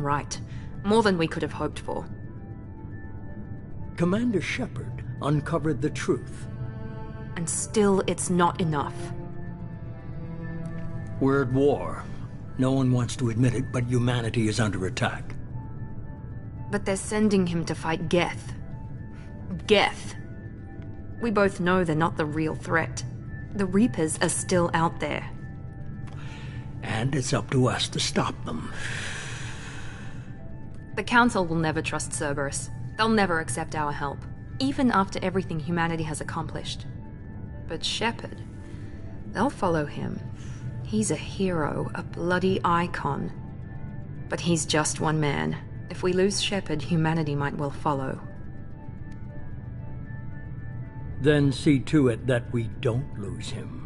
right. More than we could have hoped for. Commander Shepard uncovered the truth. And still, it's not enough. We're at war. No one wants to admit it, but humanity is under attack. But they're sending him to fight Geth. Geth. We both know they're not the real threat. The Reapers are still out there. And it's up to us to stop them. The Council will never trust Cerberus. They'll never accept our help, even after everything humanity has accomplished. But Shepard, they'll follow him. He's a hero, a bloody icon. But he's just one man. If we lose Shepard, humanity might well follow. Then see to it that we don't lose him.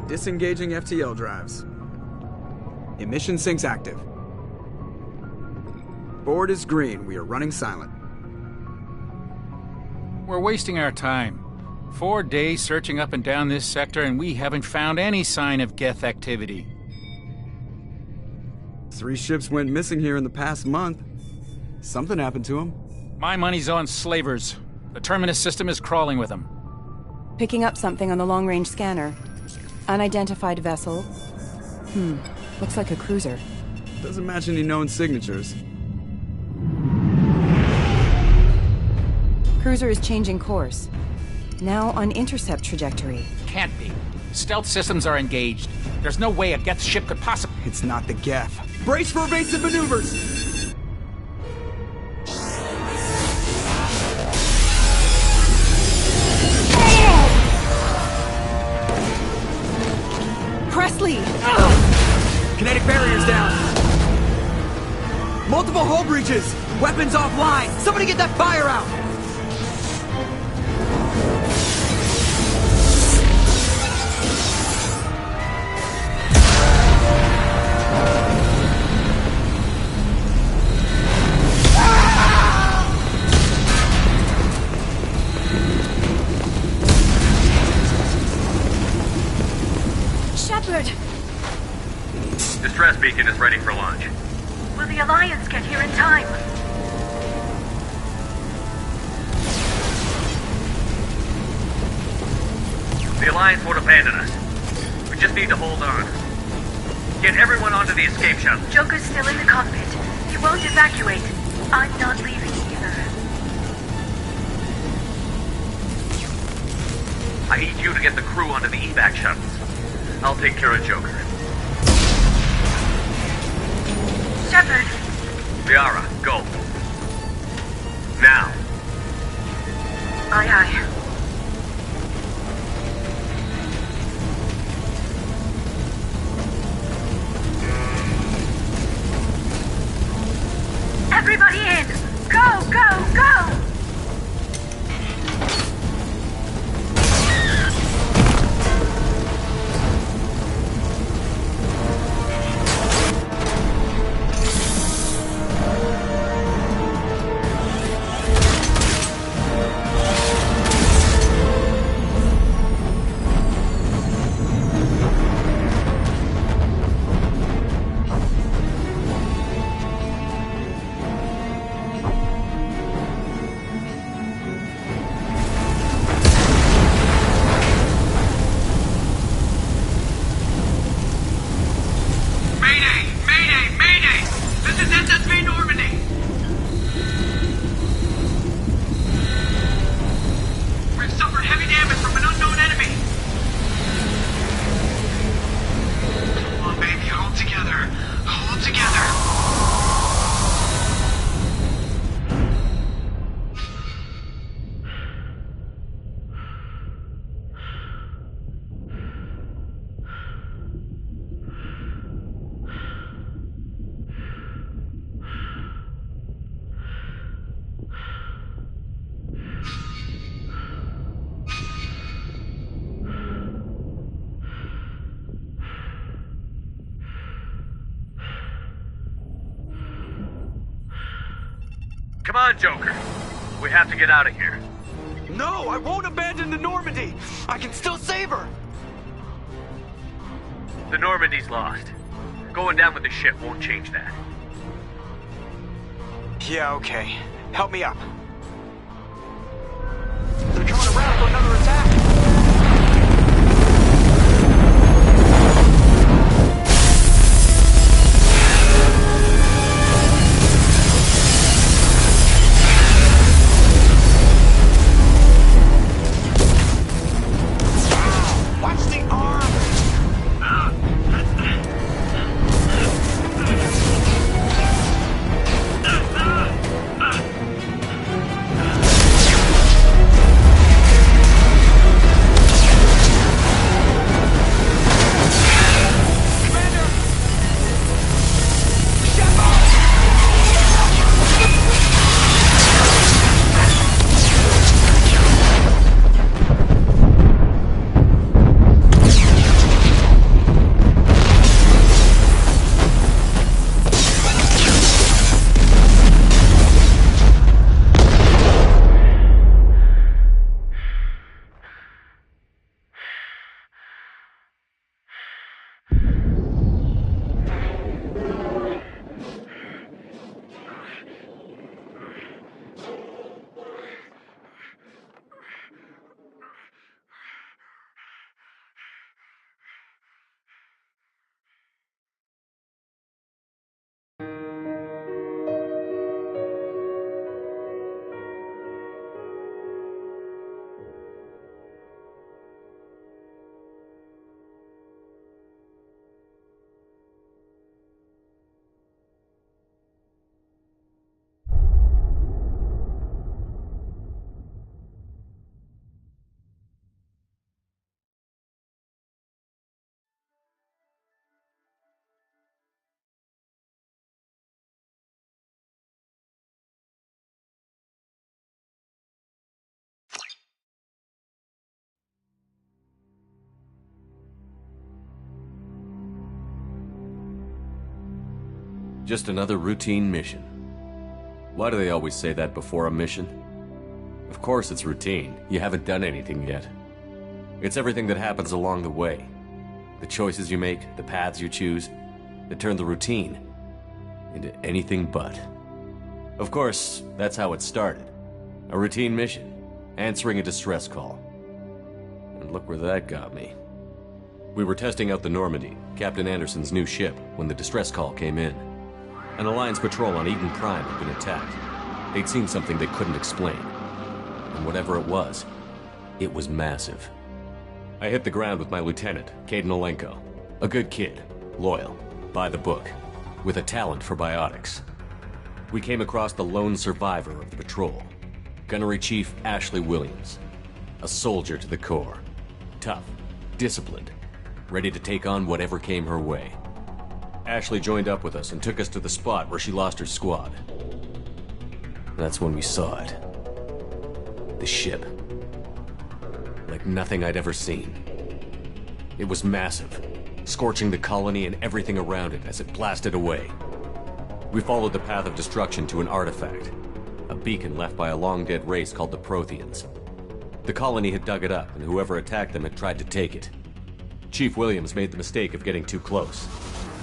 Disengaging FTL drives. Emission sinks active. Board is green. We are running silent. We're wasting our time. 4 days searching up and down this sector, and we haven't found any sign of Geth activity. 3 ships went missing here in the past month. Something happened to them. My money's on slavers. The Terminus system is crawling with them. Picking up something on the long-range scanner. Unidentified vessel. Looks like a cruiser. Doesn't match any known signatures. Cruiser is changing course. Now on intercept trajectory. Can't be. Stealth systems are engaged. There's no way a Geth ship could possibly... It's not the Geth. Brace for evasive maneuvers! Presley! Kinetic barriers down. Multiple hull breaches. Weapons offline. Somebody get that fire out. Shepard! Distress beacon is ready for launch. Will the Alliance get here in time? The Alliance won't abandon us. We just need to hold on. Get everyone onto the escape shuttle. Joker's still in the cockpit. He won't evacuate. I'm not leaving either. I need you to get the crew onto the evac shuttles. I'll take care of Joker. Shepard! Liara, go. Now. Aye, aye. Everybody in! Go, go, go! Come on, Joker. We have to get out of here. No, I won't abandon the Normandy. I can still save her. The Normandy's lost. Going down with the ship won't change that. Yeah, okay. Help me up. They're coming around for another attack. Watch the arm! Just another routine mission. Why do they always say that before a mission? Of course it's routine. You haven't done anything yet. It's everything that happens along the way. The choices you make, the paths you choose, that turn the routine into anything but. Of course, that's how it started. A routine mission, answering a distress call. And look where that got me. We were testing out the Normandy, Captain Anderson's new ship, when the distress call came in. An Alliance patrol on Eden Prime had been attacked. They'd seen something they couldn't explain. And whatever it was massive. I hit the ground with my lieutenant, Caden Olenko. A good kid, loyal, by the book, with a talent for biotics. We came across the lone survivor of the patrol, Gunnery Chief Ashley Williams. A soldier to the core. Tough, disciplined, ready to take on whatever came her way. Ashley joined up with us and took us to the spot where she lost her squad. That's when we saw it. The ship. Like nothing I'd ever seen. It was massive, scorching the colony and everything around it as it blasted away. We followed the path of destruction to an artifact, a beacon left by a long-dead race called the Protheans. The colony had dug it up, and whoever attacked them had tried to take it. Chief Williams made the mistake of getting too close.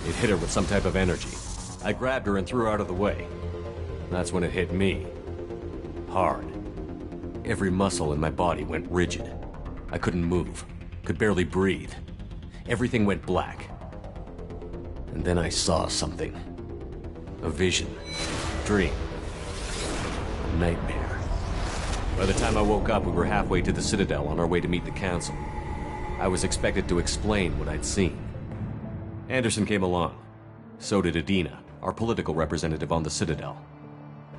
It hit her with some type of energy. I grabbed her and threw her out of the way. That's when it hit me. Hard. Every muscle in my body went rigid. I couldn't move, could barely breathe. Everything went black. And then I saw something. A vision. Dream. A nightmare. By the time I woke up, we were halfway to the Citadel on our way to meet the Council. I was expected to explain what I'd seen. Anderson came along. So did Adina, our political representative on the Citadel.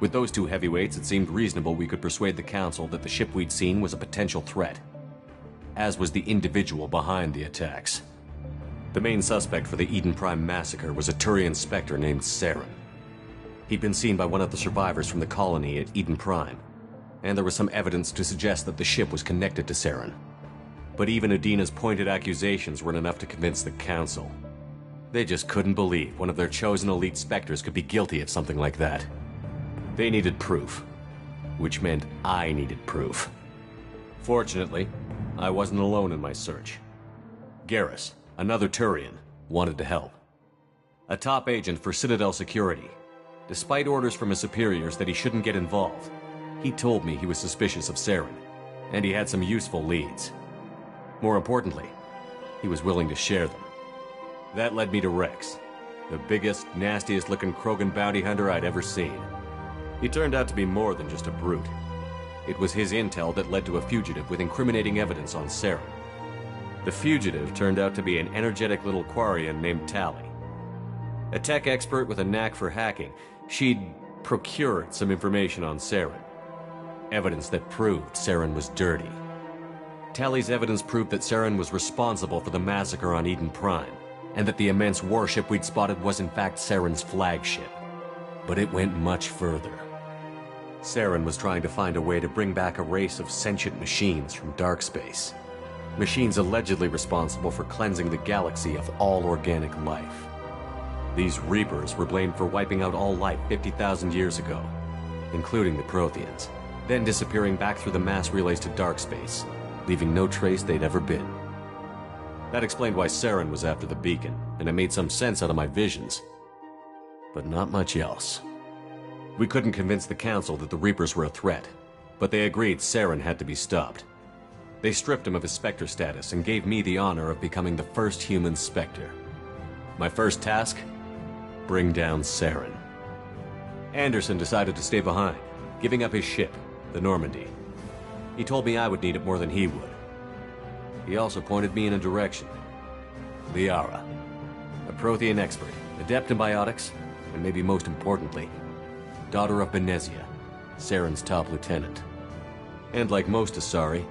With those two heavyweights, it seemed reasonable we could persuade the Council that the ship we'd seen was a potential threat, as was the individual behind the attacks. The main suspect for the Eden Prime massacre was a Turian Spectre named Saren. He'd been seen by one of the survivors from the colony at Eden Prime, and there was some evidence to suggest that the ship was connected to Saren. But even Adina's pointed accusations weren't enough to convince the Council. They just couldn't believe one of their chosen elite Spectres could be guilty of something like that. They needed proof, which meant I needed proof. Fortunately, I wasn't alone in my search. Garrus, another Turian, wanted to help. A top agent for Citadel Security. Despite orders from his superiors that he shouldn't get involved, he told me he was suspicious of Saren, and he had some useful leads. More importantly, he was willing to share them. That led me to Rex, the biggest, nastiest-looking Krogan bounty hunter I'd ever seen. He turned out to be more than just a brute. It was his intel that led to a fugitive with incriminating evidence on Saren. The fugitive turned out to be an energetic little Quarian named Tali. A tech expert with a knack for hacking, she'd procured some information on Saren. Evidence that proved Saren was dirty. Tali's evidence proved that Saren was responsible for the massacre on Eden Prime, and that the immense warship we'd spotted was in fact Saren's flagship. But it went much further. Saren was trying to find a way to bring back a race of sentient machines from dark space. Machines allegedly responsible for cleansing the galaxy of all organic life. These Reapers were blamed for wiping out all life 50,000 years ago, including the Protheans, then disappearing back through the mass relays to dark space, leaving no trace they'd ever been. That explained why Saren was after the beacon, and it made some sense out of my visions. But not much else. We couldn't convince the Council that the Reapers were a threat, but they agreed Saren had to be stopped. They stripped him of his Spectre status and gave me the honor of becoming the first human Spectre. My first task? Bring down Saren. Anderson decided to stay behind, giving up his ship, the Normandy. He told me I would need it more than he would. He also pointed me in a direction. Liara, a Prothean expert, adept in biotics, and maybe most importantly, daughter of Benezia, Saren's top lieutenant. And like most Asari,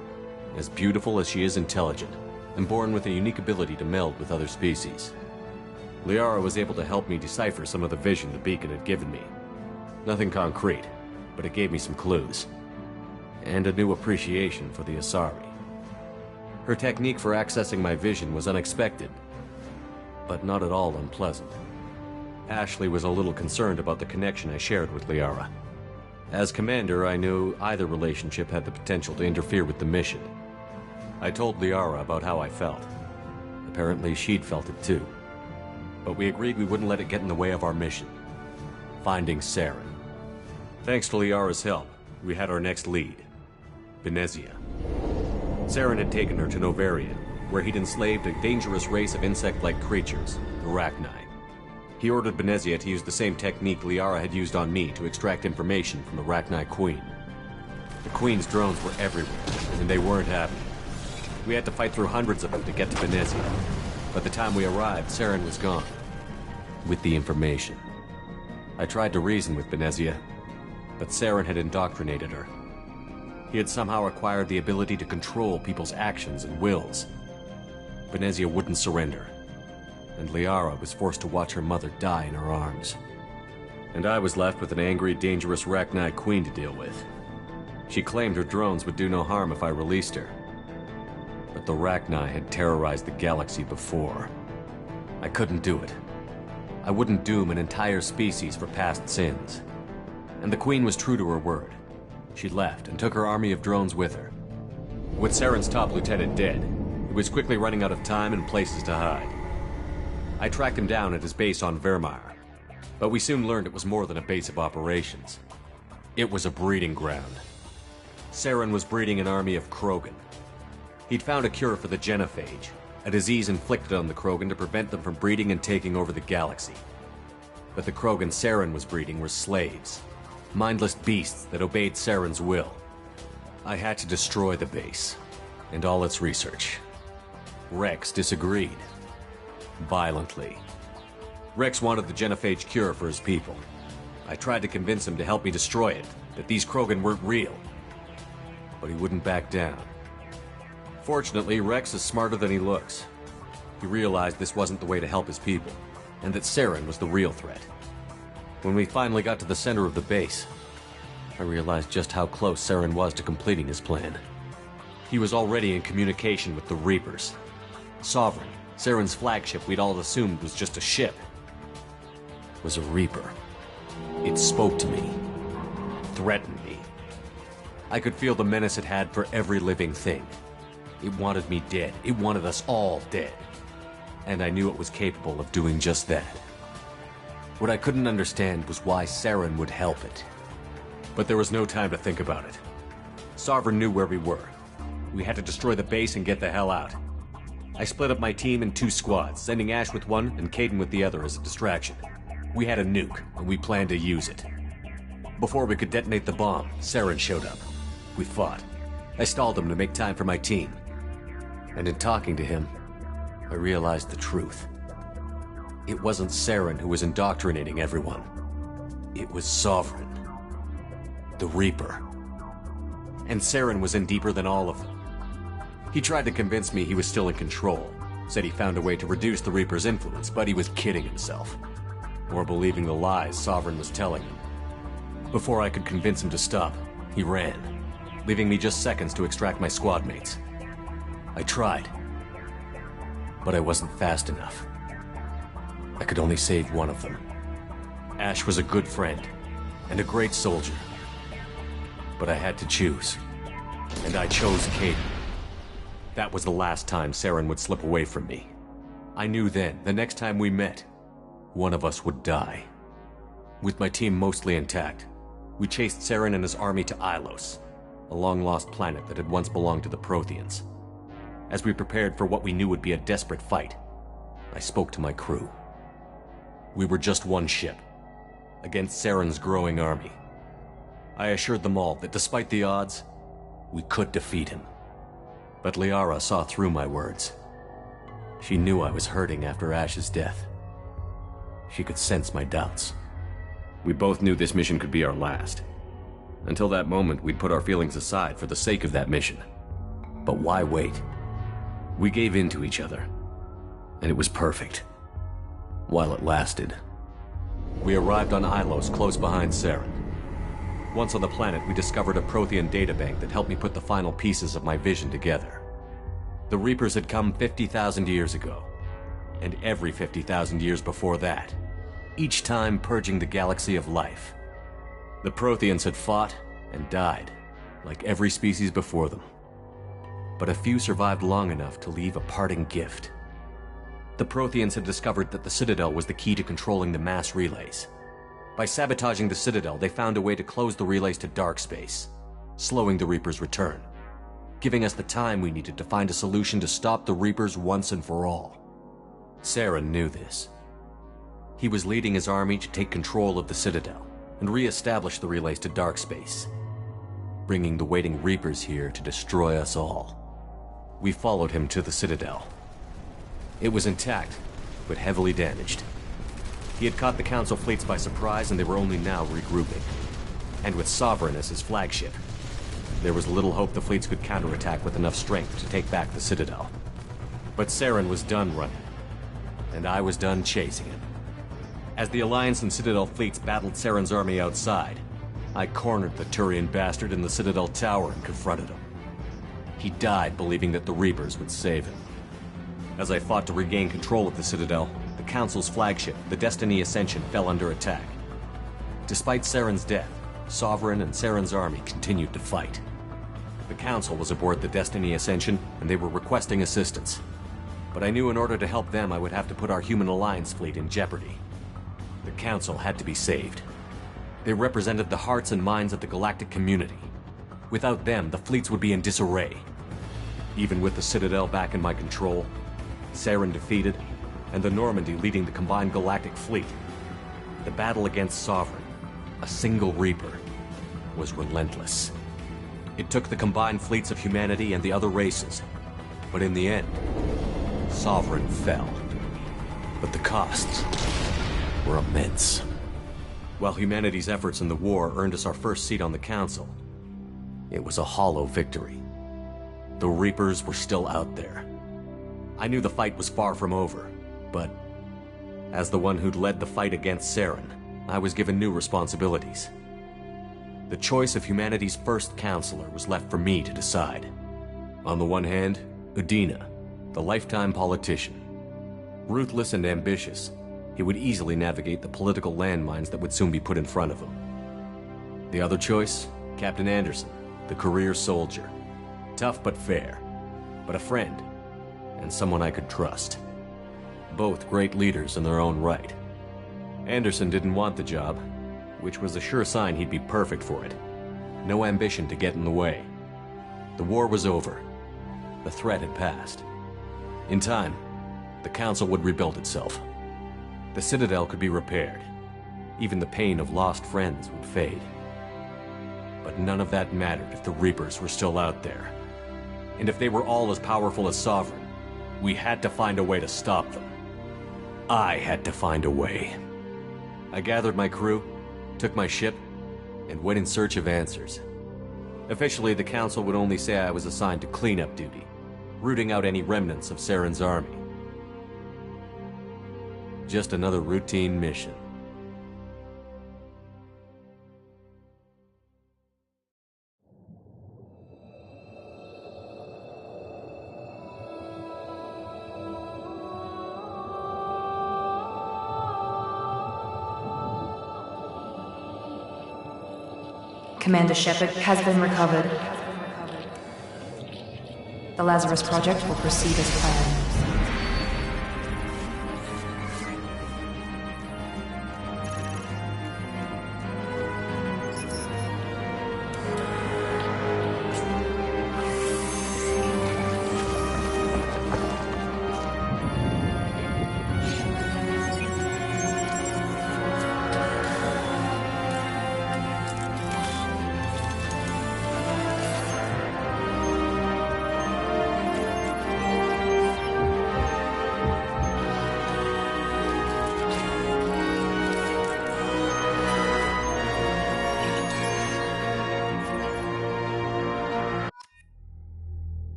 as beautiful as she is intelligent, and born with a unique ability to meld with other species. Liara was able to help me decipher some of the vision the beacon had given me. Nothing concrete, but it gave me some clues. And a new appreciation for the Asari. Her technique for accessing my vision was unexpected, but not at all unpleasant. Ashley was a little concerned about the connection I shared with Liara. As commander, I knew either relationship had the potential to interfere with the mission. I told Liara about how I felt. Apparently she'd felt it too. But we agreed we wouldn't let it get in the way of our mission. Finding Saren. Thanks to Liara's help, we had our next lead. Benezia. Saren had taken her to Novarian, where he'd enslaved a dangerous race of insect-like creatures, the Rachni. He ordered Benezia to use the same technique Liara had used on me to extract information from the Rachni Queen. The Queen's drones were everywhere, and they weren't happy. We had to fight through hundreds of them to get to Benezia. By the time we arrived, Saren was gone. With the information. I tried to reason with Benezia, but Saren had indoctrinated her. He had somehow acquired the ability to control people's actions and wills. Benezia wouldn't surrender, and Liara was forced to watch her mother die in her arms. And I was left with an angry, dangerous Rachni Queen to deal with. She claimed her drones would do no harm if I released her. But the Rachni had terrorized the galaxy before. I couldn't do it. I wouldn't doom an entire species for past sins. And the Queen was true to her word. She left and took her army of drones with her. With Saren's top lieutenant dead, he was quickly running out of time and places to hide. I tracked him down at his base on Vermeer, but we soon learned it was more than a base of operations. It was a breeding ground. Saren was breeding an army of Krogan. He'd found a cure for the genophage, a disease inflicted on the Krogan to prevent them from breeding and taking over the galaxy. But the Krogan Saren was breeding were slaves, mindless beasts that obeyed Saren's will. I had to destroy the base, and all its research. Rex disagreed. Violently. Rex wanted the genophage cure for his people. I tried to convince him to help me destroy it, that these Krogan weren't real. But he wouldn't back down. Fortunately, Rex is smarter than he looks. He realized this wasn't the way to help his people, and that Saren was the real threat. When we finally got to the center of the base, I realized just how close Saren was to completing his plan. He was already in communication with the Reapers. Sovereign, Saren's flagship we'd all assumed was just a ship, was a Reaper. It spoke to me. threatened me. I could feel the menace it had for every living thing. It wanted me dead. It wanted us all dead. And I knew it was capable of doing just that. What I couldn't understand was why Saren would help it. But there was no time to think about it. Sovereign knew where we were. We had to destroy the base and get the hell out. I split up my team in 2 squads, sending Ash with one and Caden with the other as a distraction. We had a nuke, and we planned to use it. Before we could detonate the bomb, Saren showed up. We fought. I stalled him to make time for my team. And in talking to him, I realized the truth. It wasn't Saren who was indoctrinating everyone. It was Sovereign. The Reaper. And Saren was in deeper than all of them. He tried to convince me he was still in control. Said he found a way to reduce the Reaper's influence, but he was kidding himself. Or believing the lies Sovereign was telling him. Before I could convince him to stop, he ran, leaving me just seconds to extract my squad mates. I tried, but I wasn't fast enough. I could only save one of them. Ash was a good friend, and a great soldier. But I had to choose, and I chose Caden. That was the last time Saren would slip away from me. I knew then, the next time we met, one of us would die. With my team mostly intact, we chased Saren and his army to Ilos, a long-lost planet that had once belonged to the Protheans. As we prepared for what we knew would be a desperate fight, I spoke to my crew. We were just one ship, against Saren's growing army. I assured them all that despite the odds, we could defeat him. But Liara saw through my words. She knew I was hurting after Ash's death. She could sense my doubts. We both knew this mission could be our last. Until that moment, we'd put our feelings aside for the sake of that mission. But why wait? We gave in to each other, and it was perfect. While it lasted. We arrived on Ilos, close behind Saren. Once on the planet, we discovered a Prothean databank that helped me put the final pieces of my vision together. The Reapers had come 50,000 years ago, and every 50,000 years before that, each time purging the galaxy of life. The Protheans had fought and died, like every species before them. But a few survived long enough to leave a parting gift. The Protheans had discovered that the Citadel was the key to controlling the mass relays. By sabotaging the Citadel, they found a way to close the relays to dark space, slowing the Reaper's return, giving us the time we needed to find a solution to stop the Reapers once and for all. Saren knew this. He was leading his army to take control of the Citadel and re-establish the relays to dark space, bringing the waiting Reapers here to destroy us all. We followed him to the Citadel. It was intact, but heavily damaged. He had caught the Council fleets by surprise, and they were only now regrouping. And with Sovereign as his flagship, there was little hope the fleets could counterattack with enough strength to take back the Citadel. But Saren was done running, and I was done chasing him. As the Alliance and Citadel fleets battled Saren's army outside, I cornered the Turian bastard in the Citadel tower and confronted him. He died believing that the Reapers would save him. As I fought to regain control of the Citadel, the Council's flagship, the Destiny Ascension, fell under attack. Despite Saren's death, Sovereign and Saren's army continued to fight. The Council was aboard the Destiny Ascension, and they were requesting assistance. But I knew in order to help them, I would have to put our human Alliance fleet in jeopardy. The Council had to be saved. They represented the hearts and minds of the galactic community. Without them, the fleets would be in disarray. Even with the Citadel back in my control, Saren defeated, and the Normandy leading the combined galactic fleet, the battle against Sovereign, a single Reaper, was relentless. It took the combined fleets of humanity and the other races, but in the end, Sovereign fell. But the costs were immense. While humanity's efforts in the war earned us our first seat on the Council, it was a hollow victory. The Reapers were still out there. I knew the fight was far from over, but as the one who'd led the fight against Saren, I was given new responsibilities. The choice of humanity's first counselor was left for me to decide. On the one hand, Udina, the lifetime politician. Ruthless and ambitious, he would easily navigate the political landmines that would soon be put in front of him. The other choice? Captain Anderson, the career soldier. Tough but fair. But a friend. And someone I could trust. Both great leaders in their own right. Anderson didn't want the job, which was a sure sign he'd be perfect for it. No ambition to get in the way. The war was over. The threat had passed. In time, the Council would rebuild itself. The Citadel could be repaired. Even the pain of lost friends would fade. But none of that mattered if the Reapers were still out there. And if they were all as powerful as Sovereign, we had to find a way to stop them. I had to find a way. I gathered my crew, took my ship, and went in search of answers. Officially, the Council would only say I was assigned to cleanup duty, rooting out any remnants of Saren's army. Just another routine mission. Commander Shepard has been recovered. The Lazarus Project will proceed as planned.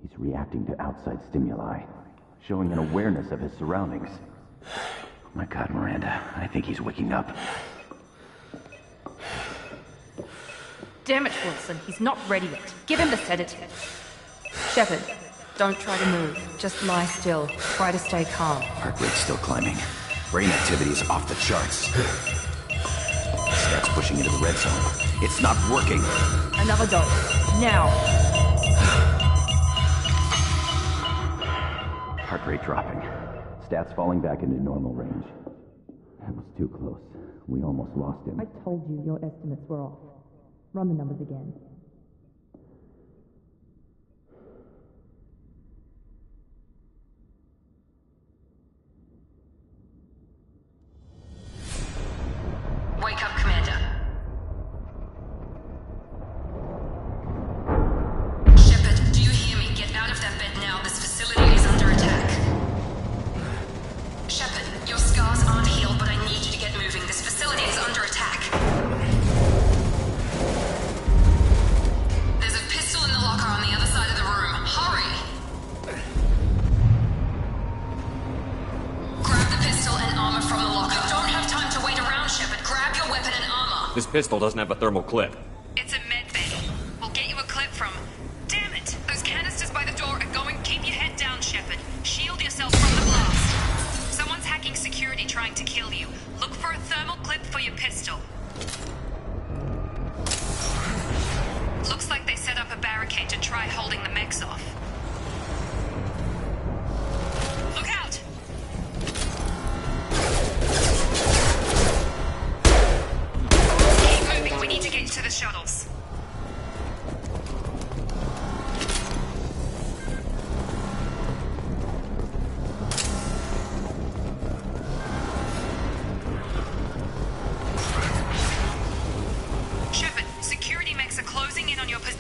He's reacting to outside stimuli, showing an awareness of his surroundings. Oh my God, Miranda, I think he's waking up. Damn it, Wilson, he's not ready yet. Give him the sedative. Shepard, don't try to move. Just lie still. Try to stay calm. Heart rate's still climbing. Brain activity is off the charts. Stats pushing into the red zone. It's not working. Another dose. Now. Heart rate dropping. Stats falling back into normal range. That was too close. We almost lost him. I told you your estimates were off. Run the numbers again. Wake up, Commander. Shepard, do you hear me? Get out of that bed now. This facility is under attack. Shepard, your scars aren't healed, but I need you to get moving. This facility is under attack. There's a pistol in the locker on the other side of the room. Hurry! Grab the pistol and armor from the locker. You don't have time to wait around, Shepard. Grab your weapon and armor. This pistol doesn't have a thermal clip. It's a med bay. We'll get you a clip from... Damn it! Those canisters by the door are going... Keep your head down, Shepard. Shield yourself from the blast. Someone's hacking security trying to kill you. Look for a thermal clip for your pistol. Looks like they set up a barricade to try holding the mechs off. Look out! Keep moving, we need to get to the shuttles. Shepard, security mechs are closing in on your position.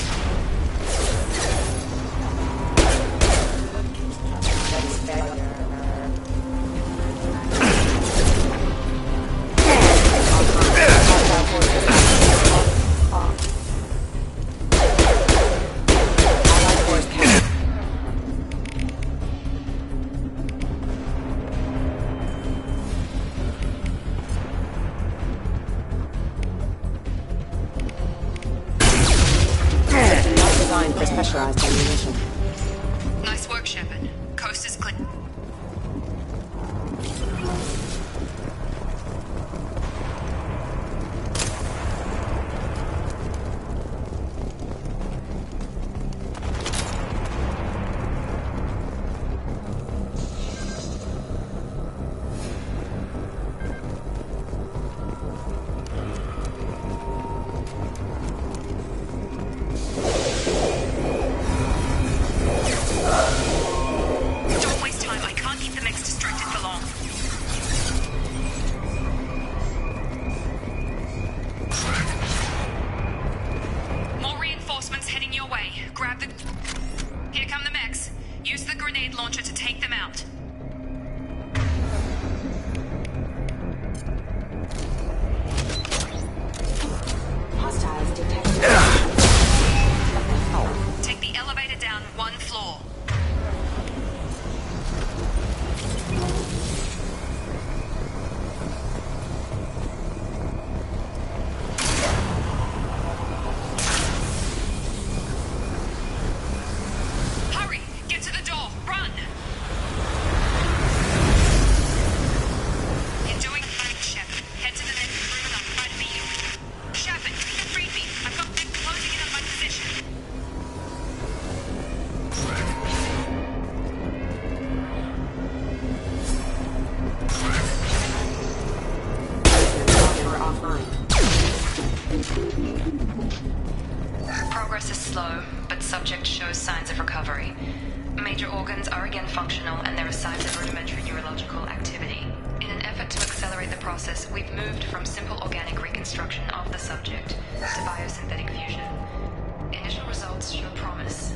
Not designed for specialized ammunition. Nice work, Shepard. Coast is clear. Don't waste time. I can't keep the mechs distracted for long. More reinforcements heading your way. Grab the... Here come the mechs. Use the grenade launcher to take them out. Hostiles detected. Take the elevator down one floor. Hurry! Get to the door! Run! You're doing fine, Shepard. Head to the next room and I'll try to beat you. Shepard, read me. I've got them closing in on my position. Progress is slow, but subject shows signs of recovery. Major organs are again functional, and there are signs of rudimentary neurological activity. In an effort to accelerate the process, we've moved from simple organic reconstruction of the subject to biosynthetic fusion. Initial results show promise.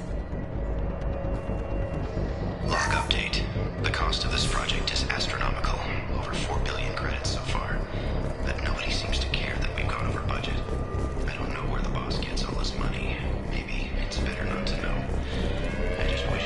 Log update. The cost of this project is astronomical. Over 4 billion credits so far. But nobody seems to care that we've gone over budget. I don't know where the boss gets all this money. Maybe it's better not to know. I just wish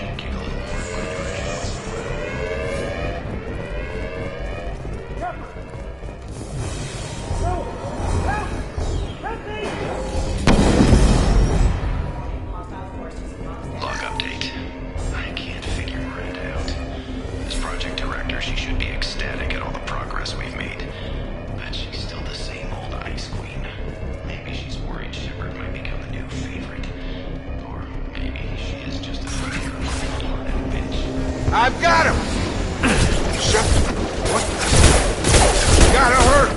I've got him! Shut... What? Gotta hurt!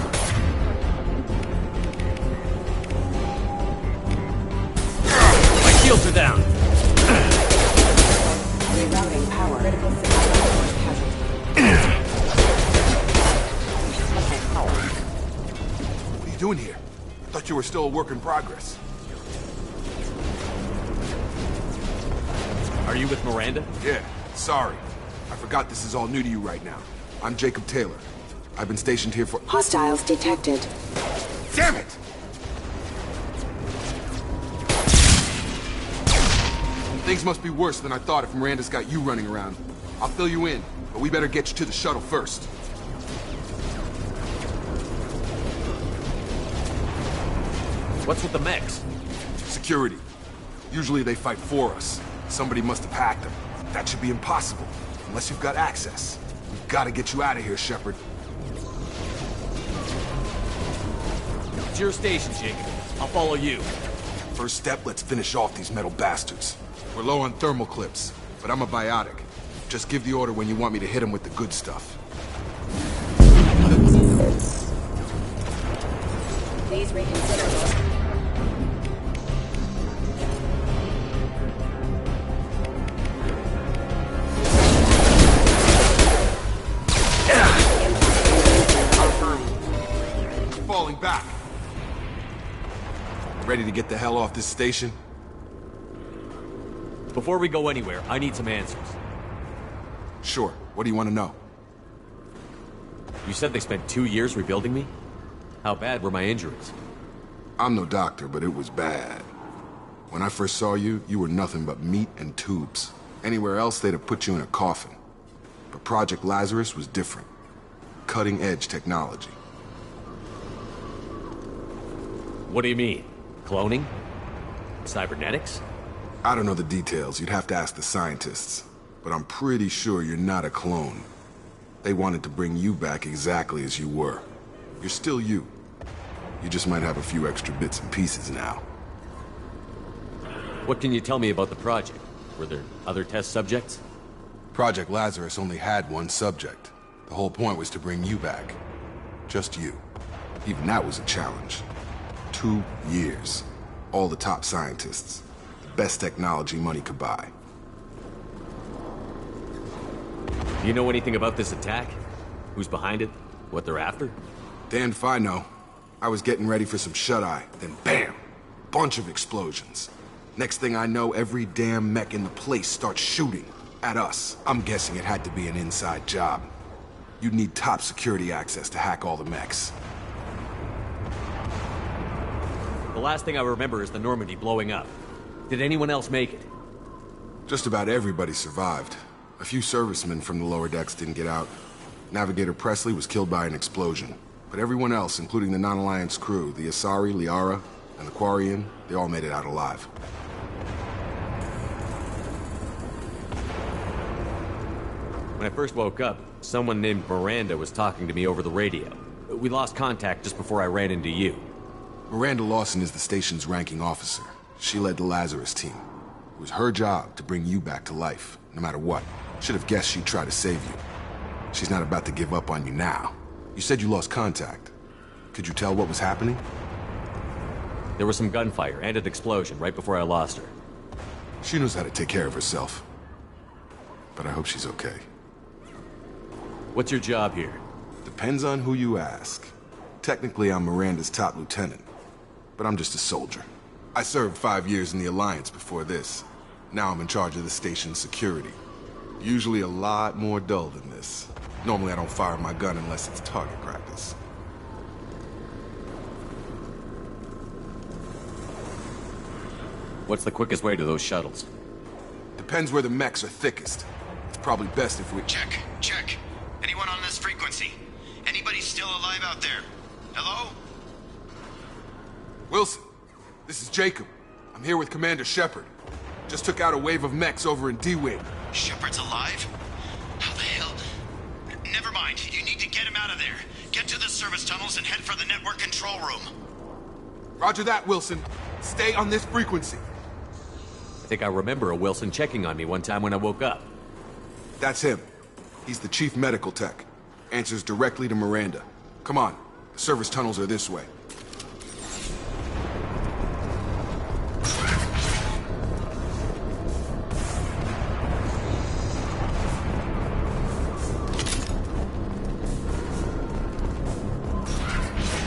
My shields are down. Rerouting power. Critical signal. What are you doing here? Thought you were still a work in progress. Are you with Miranda? Yeah, sorry. I forgot this is all new to you right now. I'm Jacob Taylor. I've been stationed here for... Hostiles detected. Damn it! Things must be worse than I thought if Miranda's got you running around. I'll fill you in, but we better get you to the shuttle first. What's with the mechs? Security. Usually they fight for us. Somebody must have hacked them. That should be impossible, unless you've got access. We've got to get you out of here, Shepard. It's your station, Jacob. I'll follow you. First step, let's finish off these metal bastards. We're low on thermal clips, but I'm a biotic. Just give the order when you want me to hit them with the good stuff. Please reconsider. Falling back. Ready to get the hell off this station? Before we go anywhere, I need some answers. Sure. What do you want to know? You said they spent 2 years rebuilding me? How bad were my injuries? I'm no doctor, but it was bad. When I first saw you, you were nothing but meat and tubes. Anywhere else, they'd have put you in a coffin. But Project Lazarus was different. Cutting-edge technology. What do you mean? Cloning? Cybernetics? I don't know the details. You'd have to ask the scientists. But I'm pretty sure you're not a clone. They wanted to bring you back exactly as you were. You're still you. You just might have a few extra bits and pieces now. What can you tell me about the project? Were there other test subjects? Project Lazarus only had one subject. The whole point was to bring you back. Just you. Even that was a challenge. 2 years. All the top scientists. The best technology money could buy. Do you know anything about this attack? Who's behind it? What they're after? Damned if I know. I was getting ready for some shut-eye, then bam! Bunch of explosions. Next thing I know, every damn mech in the place starts shooting at us. I'm guessing it had to be an inside job. You'd need top security access to hack all the mechs. The last thing I remember is the Normandy blowing up. Did anyone else make it? Just about everybody survived. A few servicemen from the lower decks didn't get out. Navigator Presley was killed by an explosion. But everyone else, including the non-Alliance crew, the Asari, Liara, and the Quarian, they all made it out alive. When I first woke up, someone named Miranda was talking to me over the radio. We lost contact just before I ran into you. Miranda Lawson is the station's ranking officer. She led the Lazarus team. It was her job to bring you back to life, no matter what. Should have guessed she'd try to save you. She's not about to give up on you now. You said you lost contact. Could you tell what was happening? There was some gunfire and an explosion right before I lost her. She knows how to take care of herself. But I hope she's okay. What's your job here? Depends on who you ask. Technically, I'm Miranda's top lieutenant. But I'm just a soldier. I served 5 years in the Alliance before this. Now I'm in charge of the station's security. Usually a lot more dull than this. Normally I don't fire my gun unless it's target practice. What's the quickest way to those shuttles? Depends where the mechs are thickest. It's probably best if we... Check. Anyone on this frequency? Anybody still alive out there? Hello? Wilson, this is Jacob. I'm here with Commander Shepard. Just took out a wave of mechs over in D-Wing. Shepard's alive? How the hell? Never mind. You need to get him out of there. Get to the service tunnels and head for the network control room. Roger that, Wilson. Stay on this frequency. I think I remember a Wilson checking on me one time when I woke up. That's him. He's the chief medical tech. Answers directly to Miranda. Come on. The service tunnels are this way.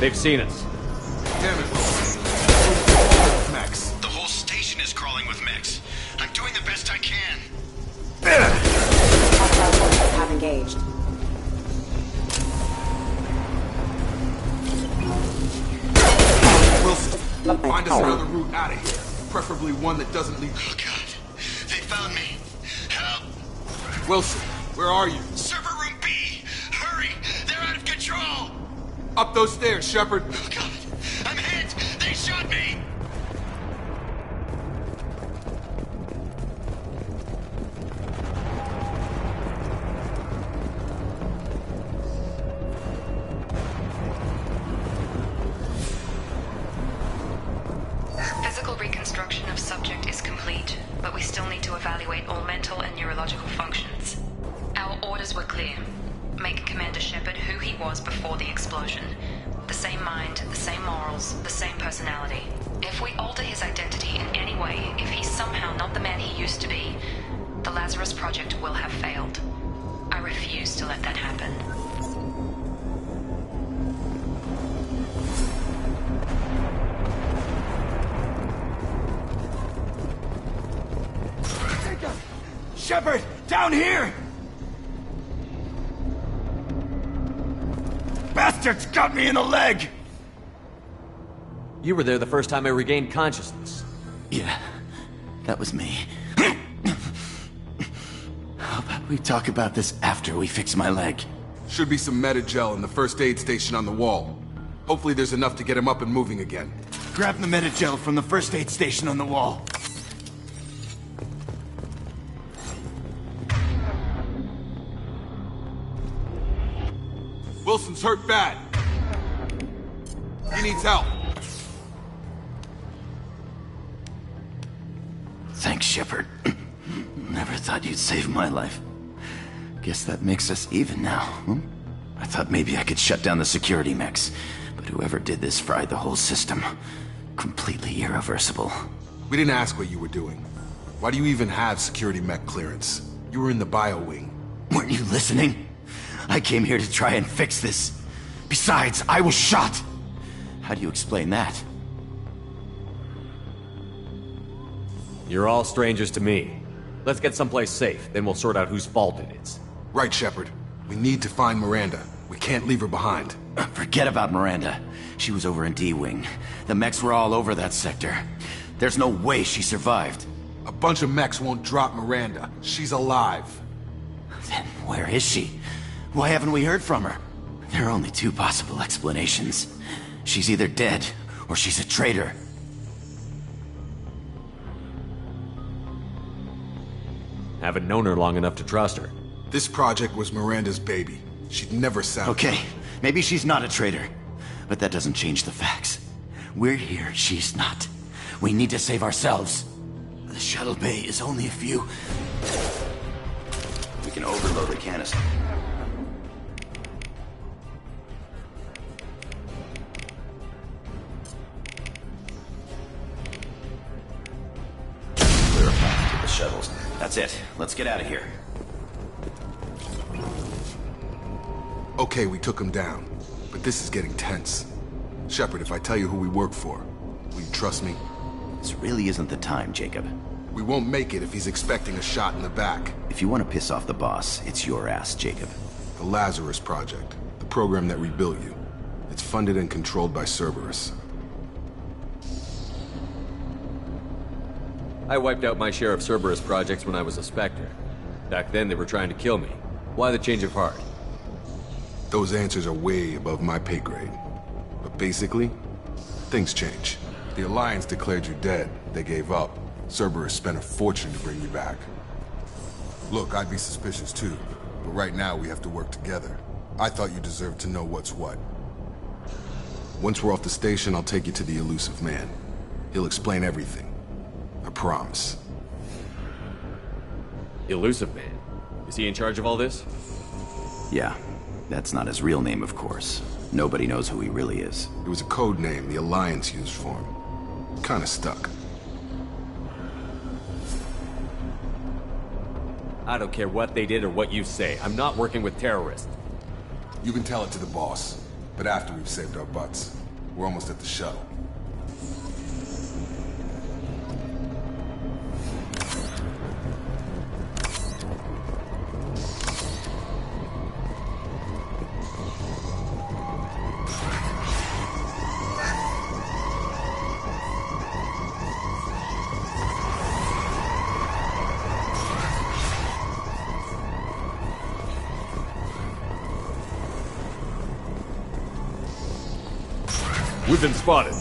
They've seen us. Damn it, Max. The whole station is crawling with mechs. I'm doing the best I can. Have engaged. Wilson, find us another route out of here. Preferably one that doesn't lead... Oh, God. They found me. Help! Wilson, where are you? Server room B! Hurry! They're out of control! Up those stairs, Shepard. Oh, God. I'm hit! They shot me! Physical reconstruction of subject is complete, but we still need to evaluate all mental and neurological functions. Our orders were clear. Make Commander Shepard who he was before the explosion. The same mind, the same morals, the same personality. If we alter his identity in any way, if he's somehow not the man he used to be, the Lazarus Project will have failed. I refuse to let that happen. Shepard, down here! Bastards got me in the leg! You were there the first time I regained consciousness. Yeah, that was me. How about we talk about this after we fix my leg? Should be some Medi-gel in the first aid station on the wall. Hopefully there's enough to get him up and moving again. Grab the Medi-gel from the first aid station on the wall. Wilson's hurt bad. He needs help. Thanks, Shepard. Never thought you'd save my life. Guess that makes us even now, hmm? I thought maybe I could shut down the security mechs, but whoever did this fried the whole system. Completely irreversible. We didn't ask what you were doing. Why do you even have security mech clearance? You were in the bio wing. Weren't you listening? I came here to try and fix this. Besides, I was shot. How do you explain that? You're all strangers to me. Let's get someplace safe, then we'll sort out whose fault it is. Right, Shepard. We need to find Miranda. We can't leave her behind. Forget about Miranda. She was over in D-Wing. The mechs were all over that sector. There's no way she survived. A bunch of mechs won't drop Miranda. She's alive. Then where is she? Why haven't we heard from her? There are only two possible explanations. She's either dead, or she's a traitor. Haven't known her long enough to trust her. This project was Miranda's baby. She'd never sabotage. Okay, maybe she's not a traitor. But that doesn't change the facts. We're here, she's not. We need to save ourselves. The shuttle bay is only a few... We can overload the canister. Clear a path to the shuttles. That's it. Let's get out of here. Okay, we took him down. But this is getting tense. Shepard, if I tell you who we work for, will you trust me? This really isn't the time, Jacob. We won't make it if he's expecting a shot in the back. If you want to piss off the boss, it's your ass, Jacob. The Lazarus Project. The program that rebuilt you. It's funded and controlled by Cerberus. I wiped out my share of Cerberus projects when I was a Spectre. Back then, they were trying to kill me. Why the change of heart? Those answers are way above my pay grade. But basically, things change. The Alliance declared you dead. They gave up. Cerberus spent a fortune to bring you back. Look, I'd be suspicious too. But right now, we have to work together. I thought you deserved to know what's what. Once we're off the station, I'll take you to the elusive man. He'll explain everything. I promise. Elusive man? Is he in charge of all this? Yeah. That's not his real name, of course. Nobody knows who he really is. It was a code name the Alliance used for him. Kinda stuck. I don't care what they did or what you say. I'm not working with terrorists. You can tell it to the boss, but after we've saved our butts. We're almost at the shuttle. We've been spotted.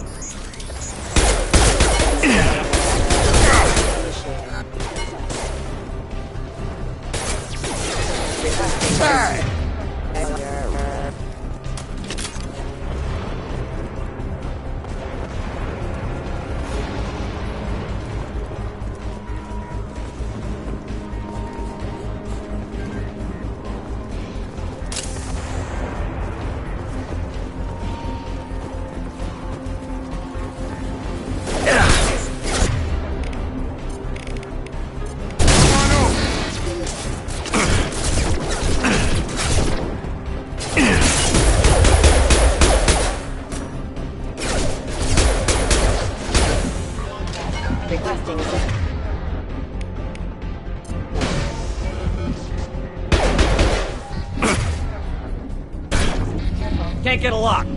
Can't get a lock.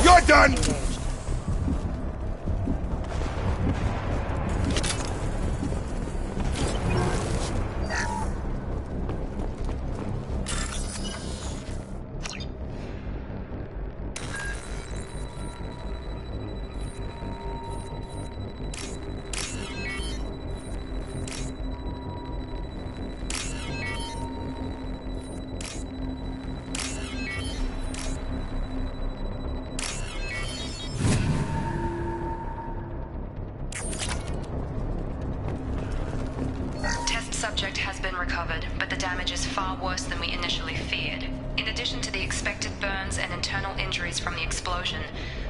You're done! Subject has been recovered, but the damage is far worse than we initially feared. In addition to the expected burns and internal injuries from the explosion,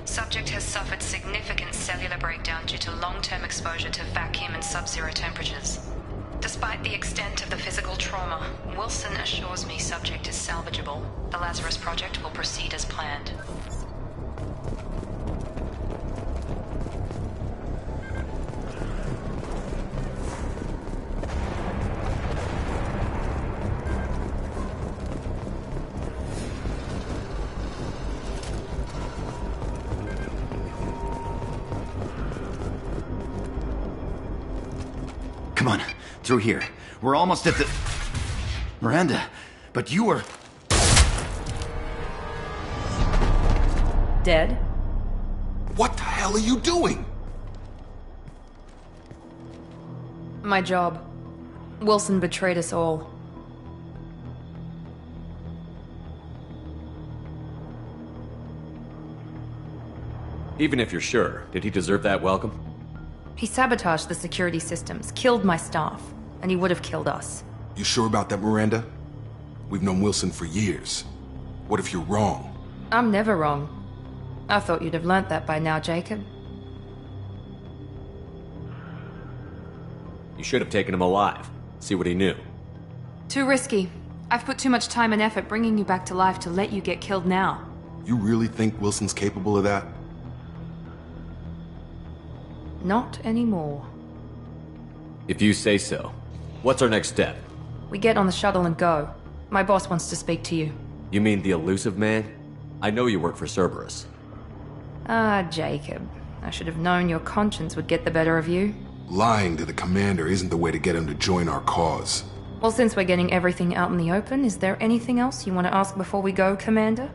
subject has suffered significant cellular breakdown due to long-term exposure to vacuum and sub-zero temperatures. Despite the extent of the physical trauma, Wilson assures me subject is salvageable. The Lazarus Project will proceed as planned. Come on, through here. We're almost at the... Miranda, but you were... Dead? What the hell are you doing? My job. Wilson betrayed us all. Even if you're sure, did he deserve that welcome? He sabotaged the security systems, killed my staff, and he would have killed us. You sure about that, Miranda? We've known Wilson for years. What if you're wrong? I'm never wrong. I thought you'd have learnt that by now, Jacob. You should have taken him alive. See what he knew. Too risky. I've put too much time and effort bringing you back to life to let you get killed now. You really think Wilson's capable of that? Not anymore. If you say so. What's our next step? We get on the shuttle and go. My boss wants to speak to you. You mean the elusive man? I know you work for Cerberus. Ah, Jacob. I should have known your conscience would get the better of you. Lying to the commander isn't the way to get him to join our cause. Well, since we're getting everything out in the open, is there anything else you want to ask before we go, Commander?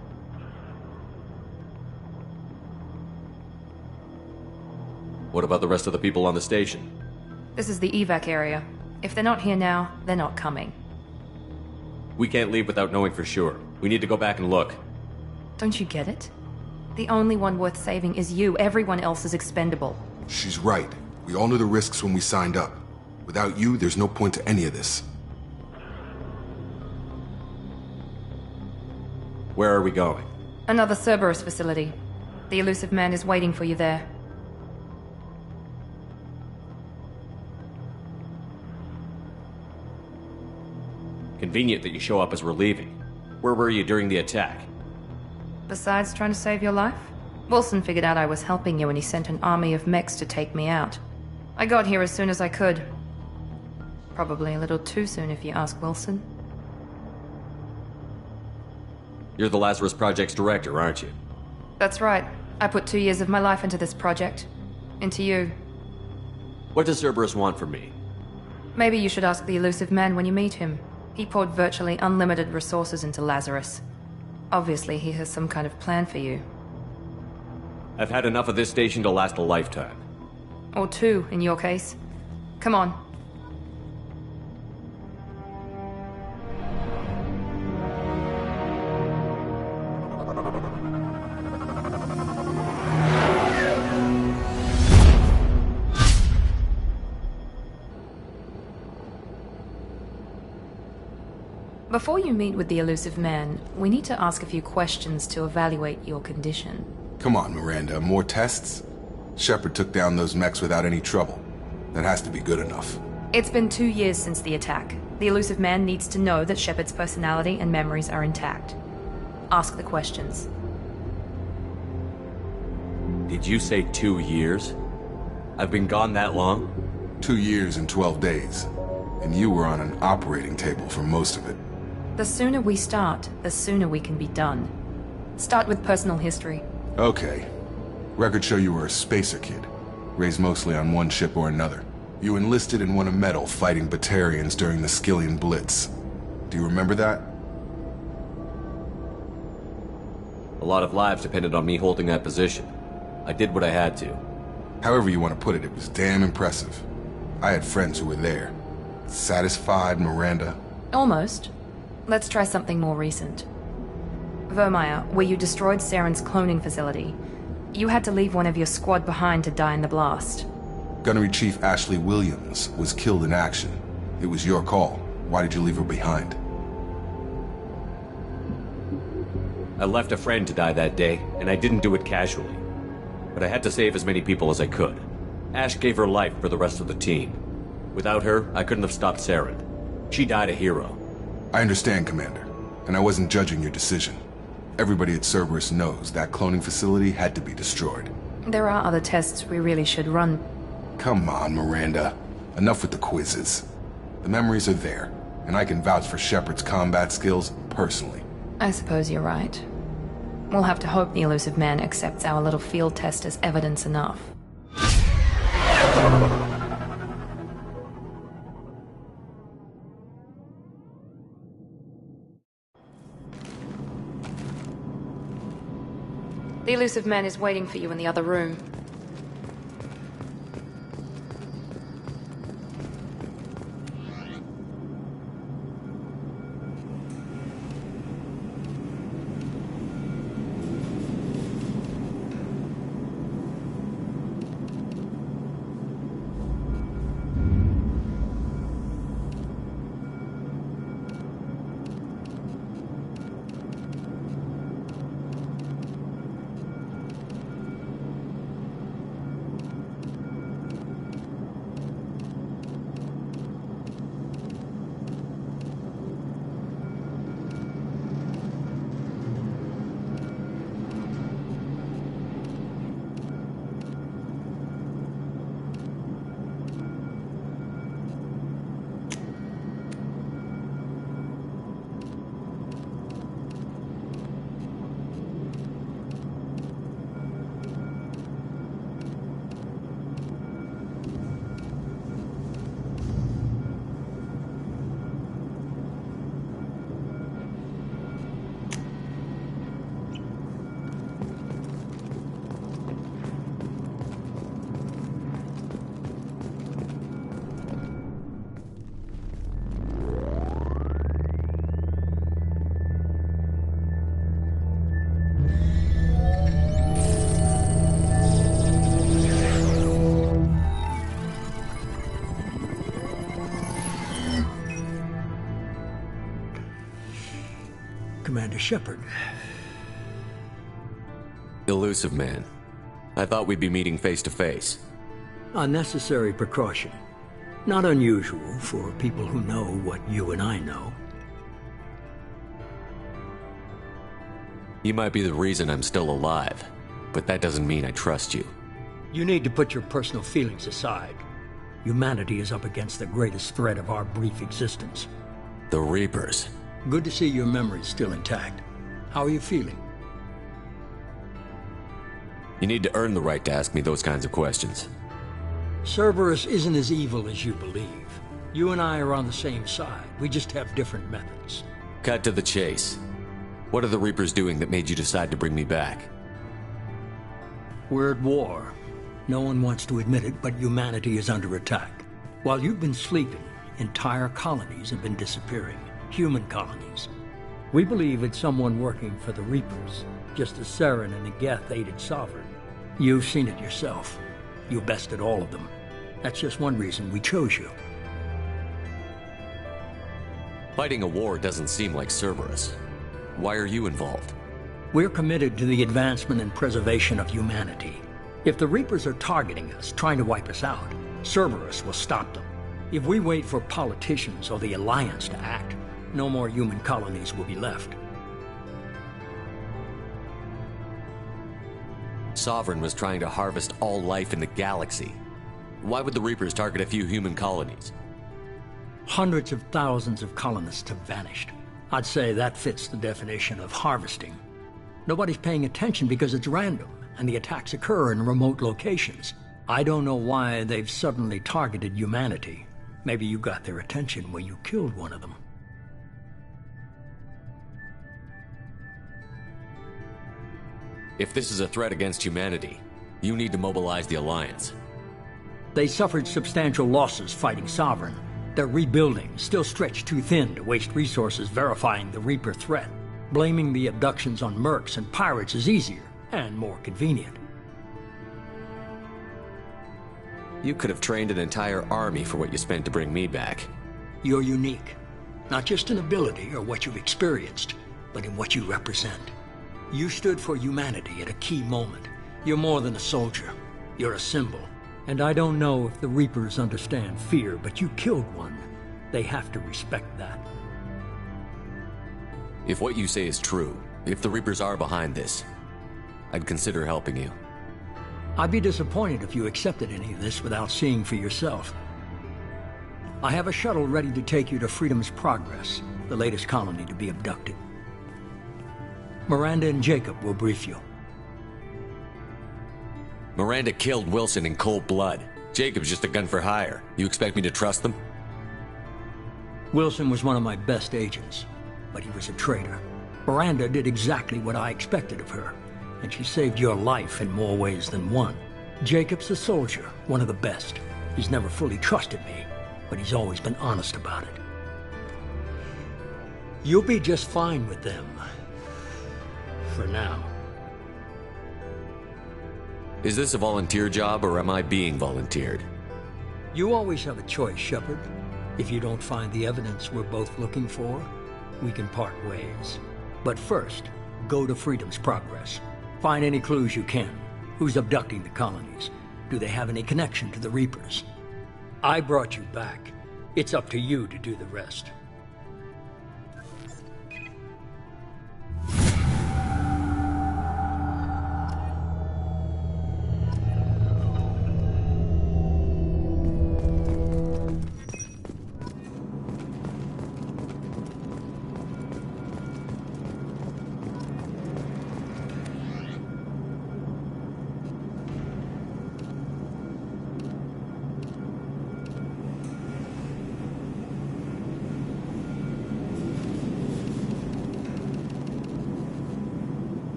What about the rest of the people on the station? This is the evac area. If they're not here now, they're not coming. We can't leave without knowing for sure. We need to go back and look. Don't you get it? The only one worth saving is you. Everyone else is expendable. She's right. We all knew the risks when we signed up. Without you, there's no point to any of this. Where are we going? Another Cerberus facility. The elusive man is waiting for you there. Convenient that you show up as we're leaving. Where were you during the attack? Besides trying to save your life, Wilson figured out I was helping you and he sent an army of mechs to take me out. I got here as soon as I could. Probably a little too soon if you ask Wilson. You're the Lazarus Project's director, aren't you? That's right. I put 2 years of my life into this project. Into you. What does Cerberus want from me? Maybe you should ask the elusive man when you meet him. He poured virtually unlimited resources into Lazarus. Obviously, he has some kind of plan for you. I've had enough of this station to last a lifetime. Or 2, in your case. Come on. Before you meet with the elusive man, we need to ask a few questions to evaluate your condition. Come on, Miranda, more tests? Shepard took down those mechs without any trouble. That has to be good enough. It's been 2 years since the attack. The elusive man needs to know that Shepard's personality and memories are intact. Ask the questions. Did you say 2 years? I've been gone that long? 2 years and 12 days. And you were on an operating table for most of it. The sooner we start, the sooner we can be done. Start with personal history. Okay. Records show you were a spacer kid, raised mostly on one ship or another. You enlisted and won a medal fighting Batarians during the Skillian Blitz. Do you remember that? A lot of lives depended on me holding that position. I did what I had to. However you want to put it, it was damn impressive. I had friends who were there. Satisfied, Miranda? Almost. Let's try something more recent. Vermeer, where you destroyed Saren's cloning facility. You had to leave one of your squad behind to die in the blast. Gunnery Chief Ashley Williams was killed in action. It was your call. Why did you leave her behind? I left a friend to die that day, and I didn't do it casually. But I had to save as many people as I could. Ash gave her life for the rest of the team. Without her, I couldn't have stopped Saren. She died a hero. I understand, Commander, and I wasn't judging your decision. Everybody at Cerberus knows that cloning facility had to be destroyed. There are other tests we really should run. Come on, Miranda. Enough with the quizzes. The memories are there, and I can vouch for Shepard's combat skills personally. I suppose you're right. We'll have to hope the elusive man accepts our little field test as evidence enough. The elusive man is waiting for you in the other room. Commander Shepard. Elusive man. I thought we'd be meeting face to face. A necessary precaution. Not unusual for people who know what you and I know. You might be the reason I'm still alive, but that doesn't mean I trust you. You need to put your personal feelings aside. Humanity is up against the greatest threat of our brief existence. The Reapers. Good to see your memory's still intact. How are you feeling? You need to earn the right to ask me those kinds of questions. Cerberus isn't as evil as you believe. You and I are on the same side. We just have different methods. Cut to the chase. What are the Reapers doing that made you decide to bring me back? We're at war. No one wants to admit it, but humanity is under attack. While you've been sleeping, entire colonies have been disappearing. Human colonies. We believe it's someone working for the Reapers, just as Saren and Negeth aided Sovereign. You've seen it yourself. You bested all of them. That's just one reason we chose you. Fighting a war doesn't seem like Cerberus. Why are you involved? We're committed to the advancement and preservation of humanity. If the Reapers are targeting us, trying to wipe us out, Cerberus will stop them. If we wait for politicians or the Alliance to act, no more human colonies will be left. Sovereign was trying to harvest all life in the galaxy. Why would the Reapers target a few human colonies? Hundreds of thousands of colonists have vanished. I'd say that fits the definition of harvesting. Nobody's paying attention because it's random, and the attacks occur in remote locations. I don't know why they've suddenly targeted humanity. Maybe you got their attention when you killed one of them. If this is a threat against humanity, you need to mobilize the Alliance. They suffered substantial losses fighting Sovereign. They're rebuilding, still stretched too thin to waste resources verifying the Reaper threat. Blaming the abductions on mercs and pirates is easier and more convenient. You could have trained an entire army for what you spent to bring me back. You're unique. Not just in ability or what you've experienced, but in what you represent. You stood for humanity at a key moment. You're more than a soldier. You're a symbol. And I don't know if the Reapers understand fear, but you killed one. They have to respect that. If what you say is true, if the Reapers are behind this, I'd consider helping you. I'd be disappointed if you accepted any of this without seeing for yourself. I have a shuttle ready to take you to Freedom's Progress, the latest colony to be abducted. Miranda and Jacob will brief you. Miranda killed Wilson in cold blood. Jacob's just a gun for hire. You expect me to trust them? Wilson was one of my best agents, but he was a traitor. Miranda did exactly what I expected of her, and she saved your life in more ways than one. Jacob's a soldier, one of the best. He's never fully trusted me, but he's always been honest about it. You'll be just fine with them. For now. Is this a volunteer job, or am I being volunteered? You always have a choice, Shepard. If you don't find the evidence we're both looking for, we can part ways. But first, go to Freedom's Progress. Find any clues you can. Who's abducting the colonies? Do they have any connection to the Reapers? I brought you back. It's up to you to do the rest.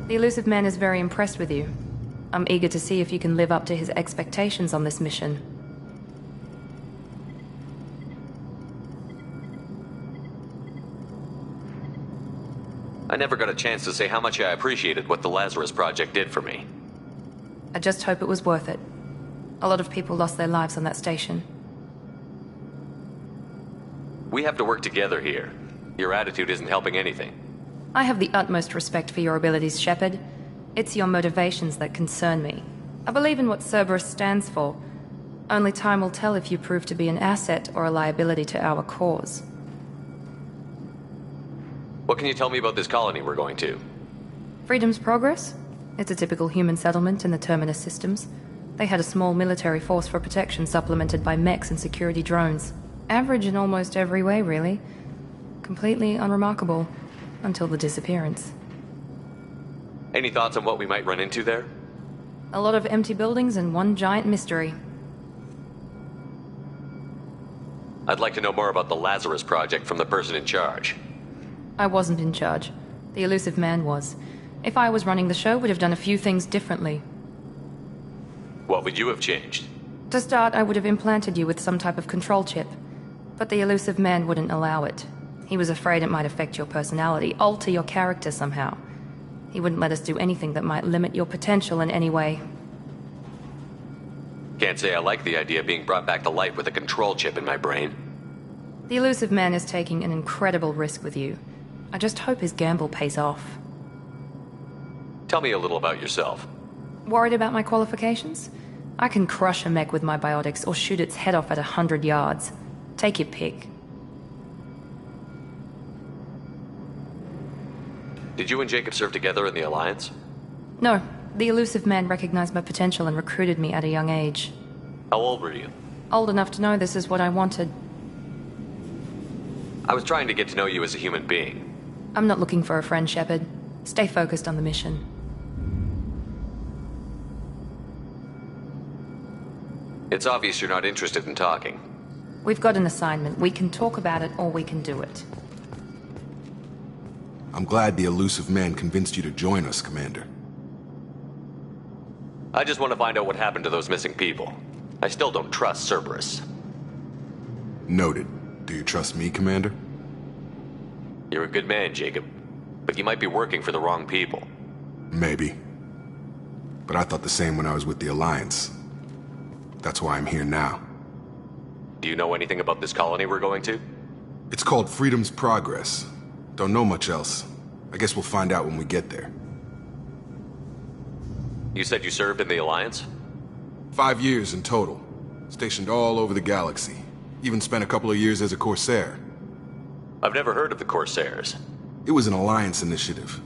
The elusive man is very impressed with you. I'm eager to see if you can live up to his expectations on this mission. I never got a chance to say how much I appreciated what the Lazarus Project did for me. I just hope it was worth it. A lot of people lost their lives on that station. We have to work together here. Your attitude isn't helping anything. I have the utmost respect for your abilities, Shepard. It's your motivations that concern me. I believe in what Cerberus stands for. Only time will tell if you prove to be an asset or a liability to our cause. What can you tell me about this colony we're going to? Freedom's Progress? It's a typical human settlement in the Terminus systems. They had a small military force for protection supplemented by mechs and security drones. Average in almost every way, really. Completely unremarkable. Until the disappearance. Any thoughts on what we might run into there? A lot of empty buildings and one giant mystery. I'd like to know more about the Lazarus Project from the person in charge. I wasn't in charge. The elusive man was. If I was running the show, would have done a few things differently. What would you have changed? To start, I would have implanted you with some type of control chip. But the elusive man wouldn't allow it. He was afraid it might affect your personality, alter your character somehow. He wouldn't let us do anything that might limit your potential in any way. Can't say I like the idea of being brought back to life with a control chip in my brain. The elusive man is taking an incredible risk with you. I just hope his gamble pays off. Tell me a little about yourself. Worried about my qualifications? I can crush a mech with my biotics or shoot its head off at 100 yards. Take your pick. Did you and Jacob serve together in the Alliance? No. The elusive man recognized my potential and recruited me at a young age. How old were you? Old enough to know this is what I wanted. I was trying to get to know you as a human being. I'm not looking for a friend, Shepard. Stay focused on the mission. It's obvious you're not interested in talking. We've got an assignment. We can talk about it or we can do it. I'm glad the elusive man convinced you to join us, Commander. I just want to find out what happened to those missing people. I still don't trust Cerberus. Noted. Do you trust me, Commander? You're a good man, Jacob. But you might be working for the wrong people. Maybe. But I thought the same when I was with the Alliance. That's why I'm here now. Do you know anything about this colony we're going to? It's called Freedom's Progress. Don't know much else. I guess we'll find out when we get there. You said you served in the Alliance? 5 years in total. Stationed all over the galaxy. Even spent a couple of years as a Corsair. I've never heard of the Corsairs. It was an Alliance initiative.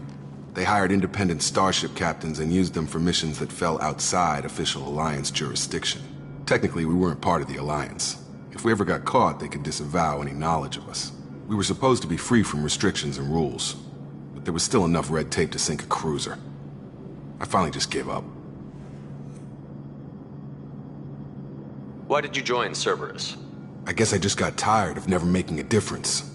They hired independent starship captains and used them for missions that fell outside official Alliance jurisdiction. Technically, we weren't part of the Alliance. If we ever got caught, they could disavow any knowledge of us. We were supposed to be free from restrictions and rules, but there was still enough red tape to sink a cruiser. I finally just gave up. Why did you join Cerberus? I guess I just got tired of never making a difference.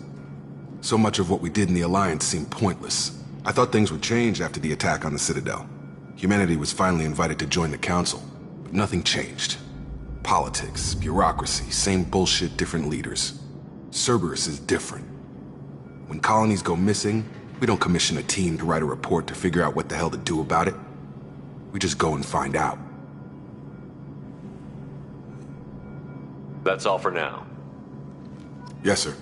So much of what we did in the Alliance seemed pointless. I thought things would change after the attack on the Citadel. Humanity was finally invited to join the Council, but nothing changed. Politics, bureaucracy, same bullshit, different leaders. Cerberus is different. When colonies go missing, we don't commission a team to write a report to figure out what the hell to do about it. We just go and find out. That's all for now. Yes, sir.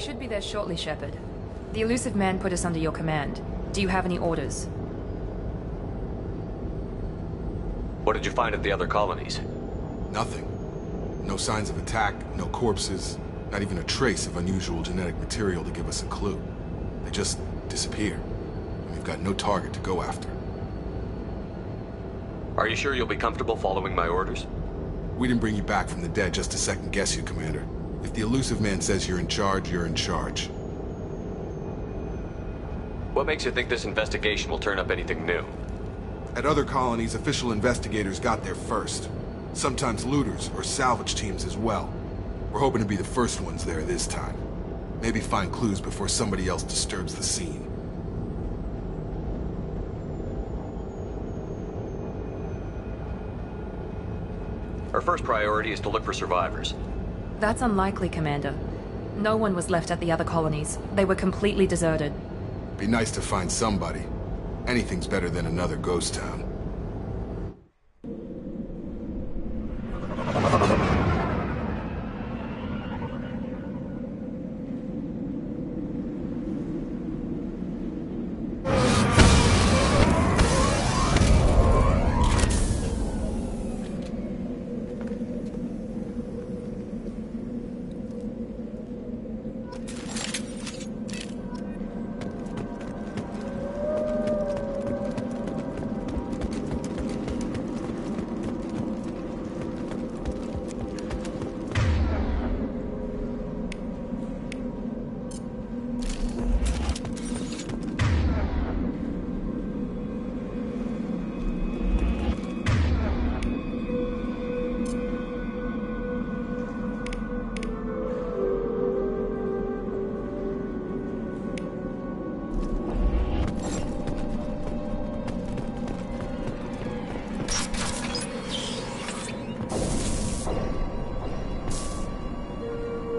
We should be there shortly, Shepard. The elusive man put us under your command. Do you have any orders? What did you find at the other colonies? Nothing. No signs of attack, no corpses, not even a trace of unusual genetic material to give us a clue. They just disappear, and we've got no target to go after. Are you sure you'll be comfortable following my orders? We didn't bring you back from the dead just to second guess you, Commander. If the elusive man says you're in charge, you're in charge. What makes you think this investigation will turn up anything new? At other colonies, official investigators got there first. Sometimes looters or salvage teams as well. We're hoping to be the first ones there this time. Maybe find clues before somebody else disturbs the scene. Our first priority is to look for survivors. That's unlikely, Commander. No one was left at the other colonies. They were completely deserted. Be nice to find somebody. Anything's better than another ghost town.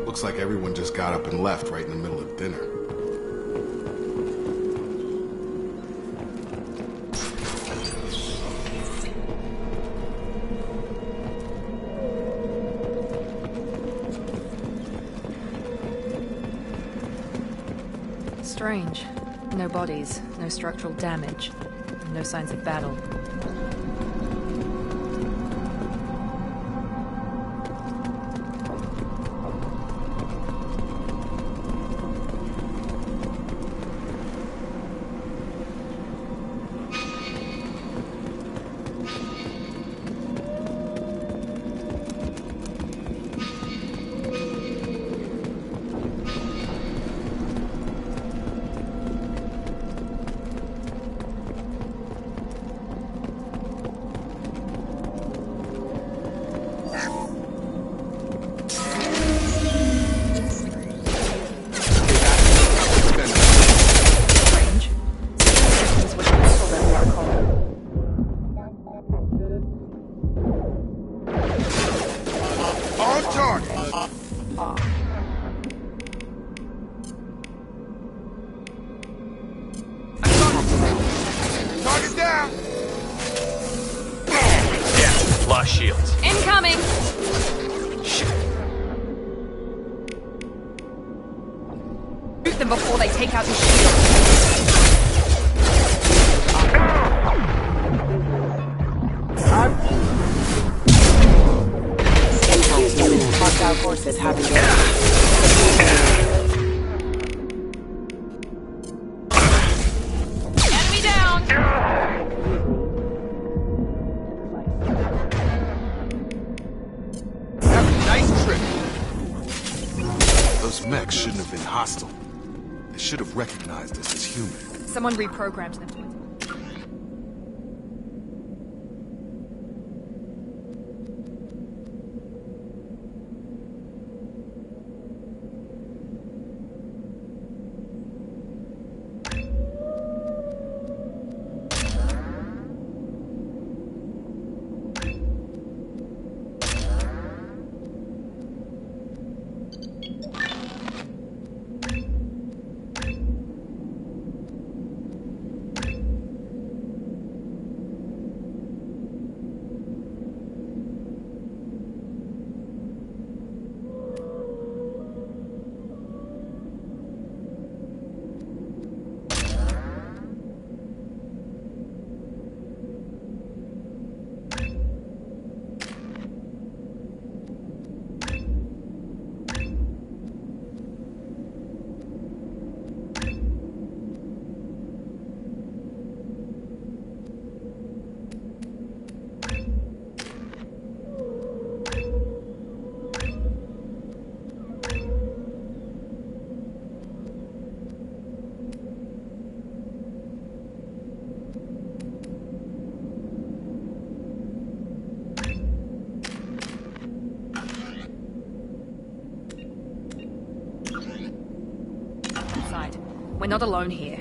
Looks like everyone just got up and left right in the middle of dinner. Strange. No bodies, no structural damage, no signs of battle. Shields. Incoming! Shit. Shoot them before they take out his shield. Hostile forces have engaged. Enemy down! Those mechs shouldn't have been hostile. They should have recognized us as human. Someone reprogrammed them. We're not alone here.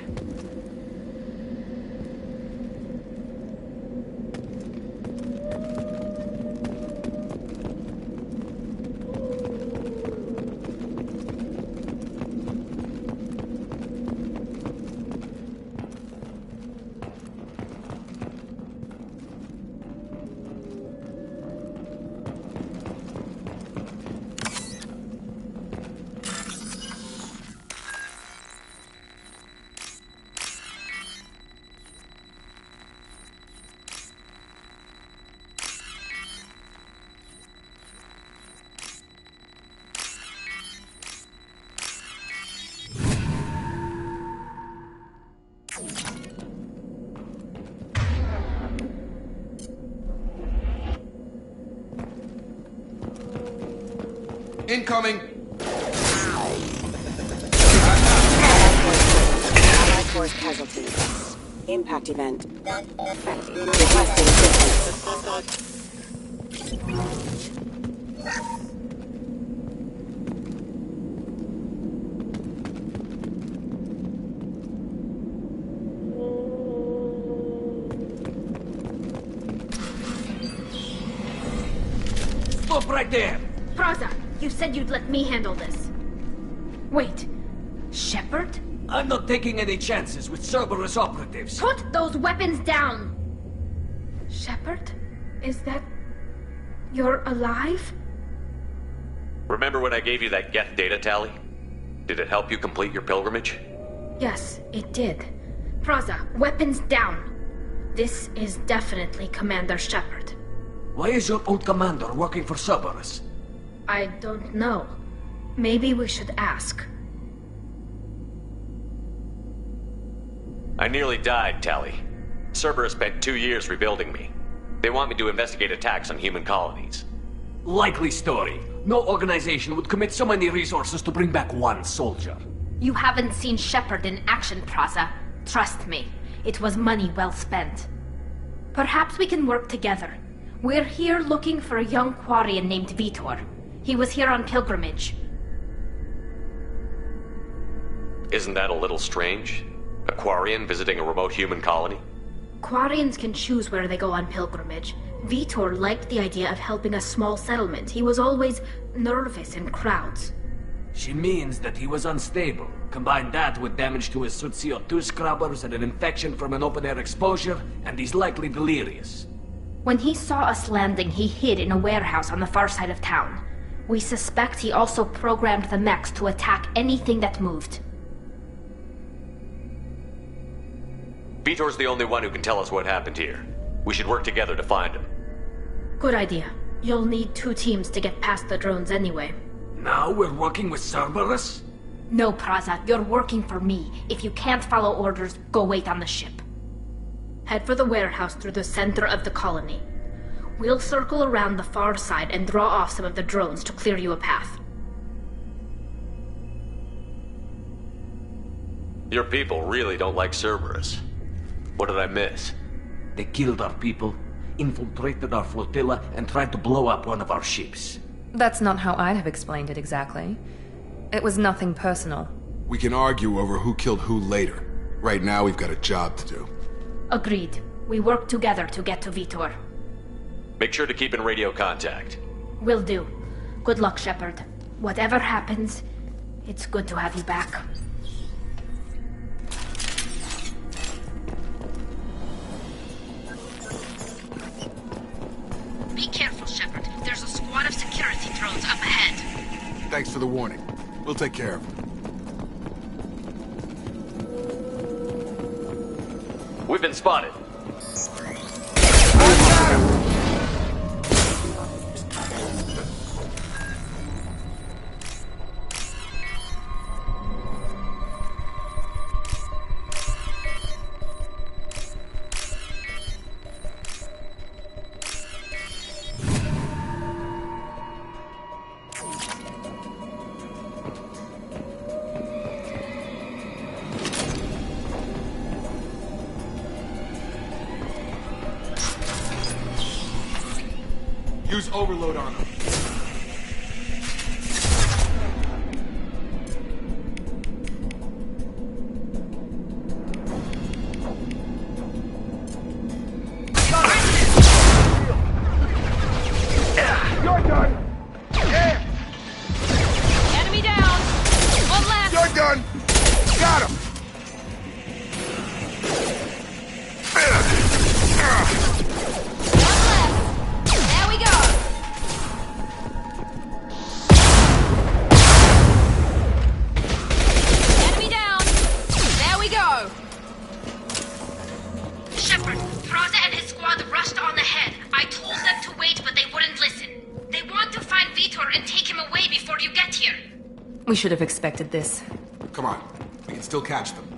Incoming! Allied force casualties. Impact event. Requesting assistance. Stop right there! Praza, you said you'd let me handle this. Wait, Shepard? I'm not taking any chances with Cerberus operatives. Put those weapons down! Shepard? Is that... you're alive? Remember when I gave you that Geth data tally? Did it help you complete your pilgrimage? Yes, it did. Praza, weapons down. This is definitely Commander Shepard. Why is your old commander working for Cerberus? I don't know. Maybe we should ask. I nearly died, Tally. Cerberus spent 2 years rebuilding me. They want me to investigate attacks on human colonies. Likely story. No organization would commit so many resources to bring back one soldier. You haven't seen Shepard in action, Praza. Trust me, it was money well spent. Perhaps we can work together. We're here looking for a young Quarian named Vitor. He was here on pilgrimage. Isn't that a little strange? A Quarian visiting a remote human colony? Quarians can choose where they go on pilgrimage. Vitor liked the idea of helping a small settlement. He was always nervous in crowds. She means that he was unstable. Combine that with damage to his CO2 scrubbers and an infection from an open-air exposure, and he's likely delirious. When he saw us landing, he hid in a warehouse on the far side of town. We suspect he also programmed the mechs to attack anything that moved. Vitor's the only one who can tell us what happened here. We should work together to find him. Good idea. You'll need 2 teams to get past the drones anyway. Now we're working with Cerberus? No, Praza, you're working for me. If you can't follow orders, go wait on the ship. Head for the warehouse through the center of the colony. We'll circle around the far side and draw off some of the drones to clear you a path. Your people really don't like Cerberus. What did I miss? They killed our people, infiltrated our flotilla, and tried to blow up one of our ships. That's not how I'd have explained it exactly. It was nothing personal. We can argue over who killed who later. Right now, we've got a job to do. Agreed. We work together to get to Vitor. Make sure to keep in radio contact. Will do. Good luck, Shepard. Whatever happens, it's good to have you back. Be careful, Shepard. There's a squad of security drones up ahead. Thanks for the warning. We'll take care of them. We've been spotted. Use overload on them. We should have expected this. Come on, we can still catch them.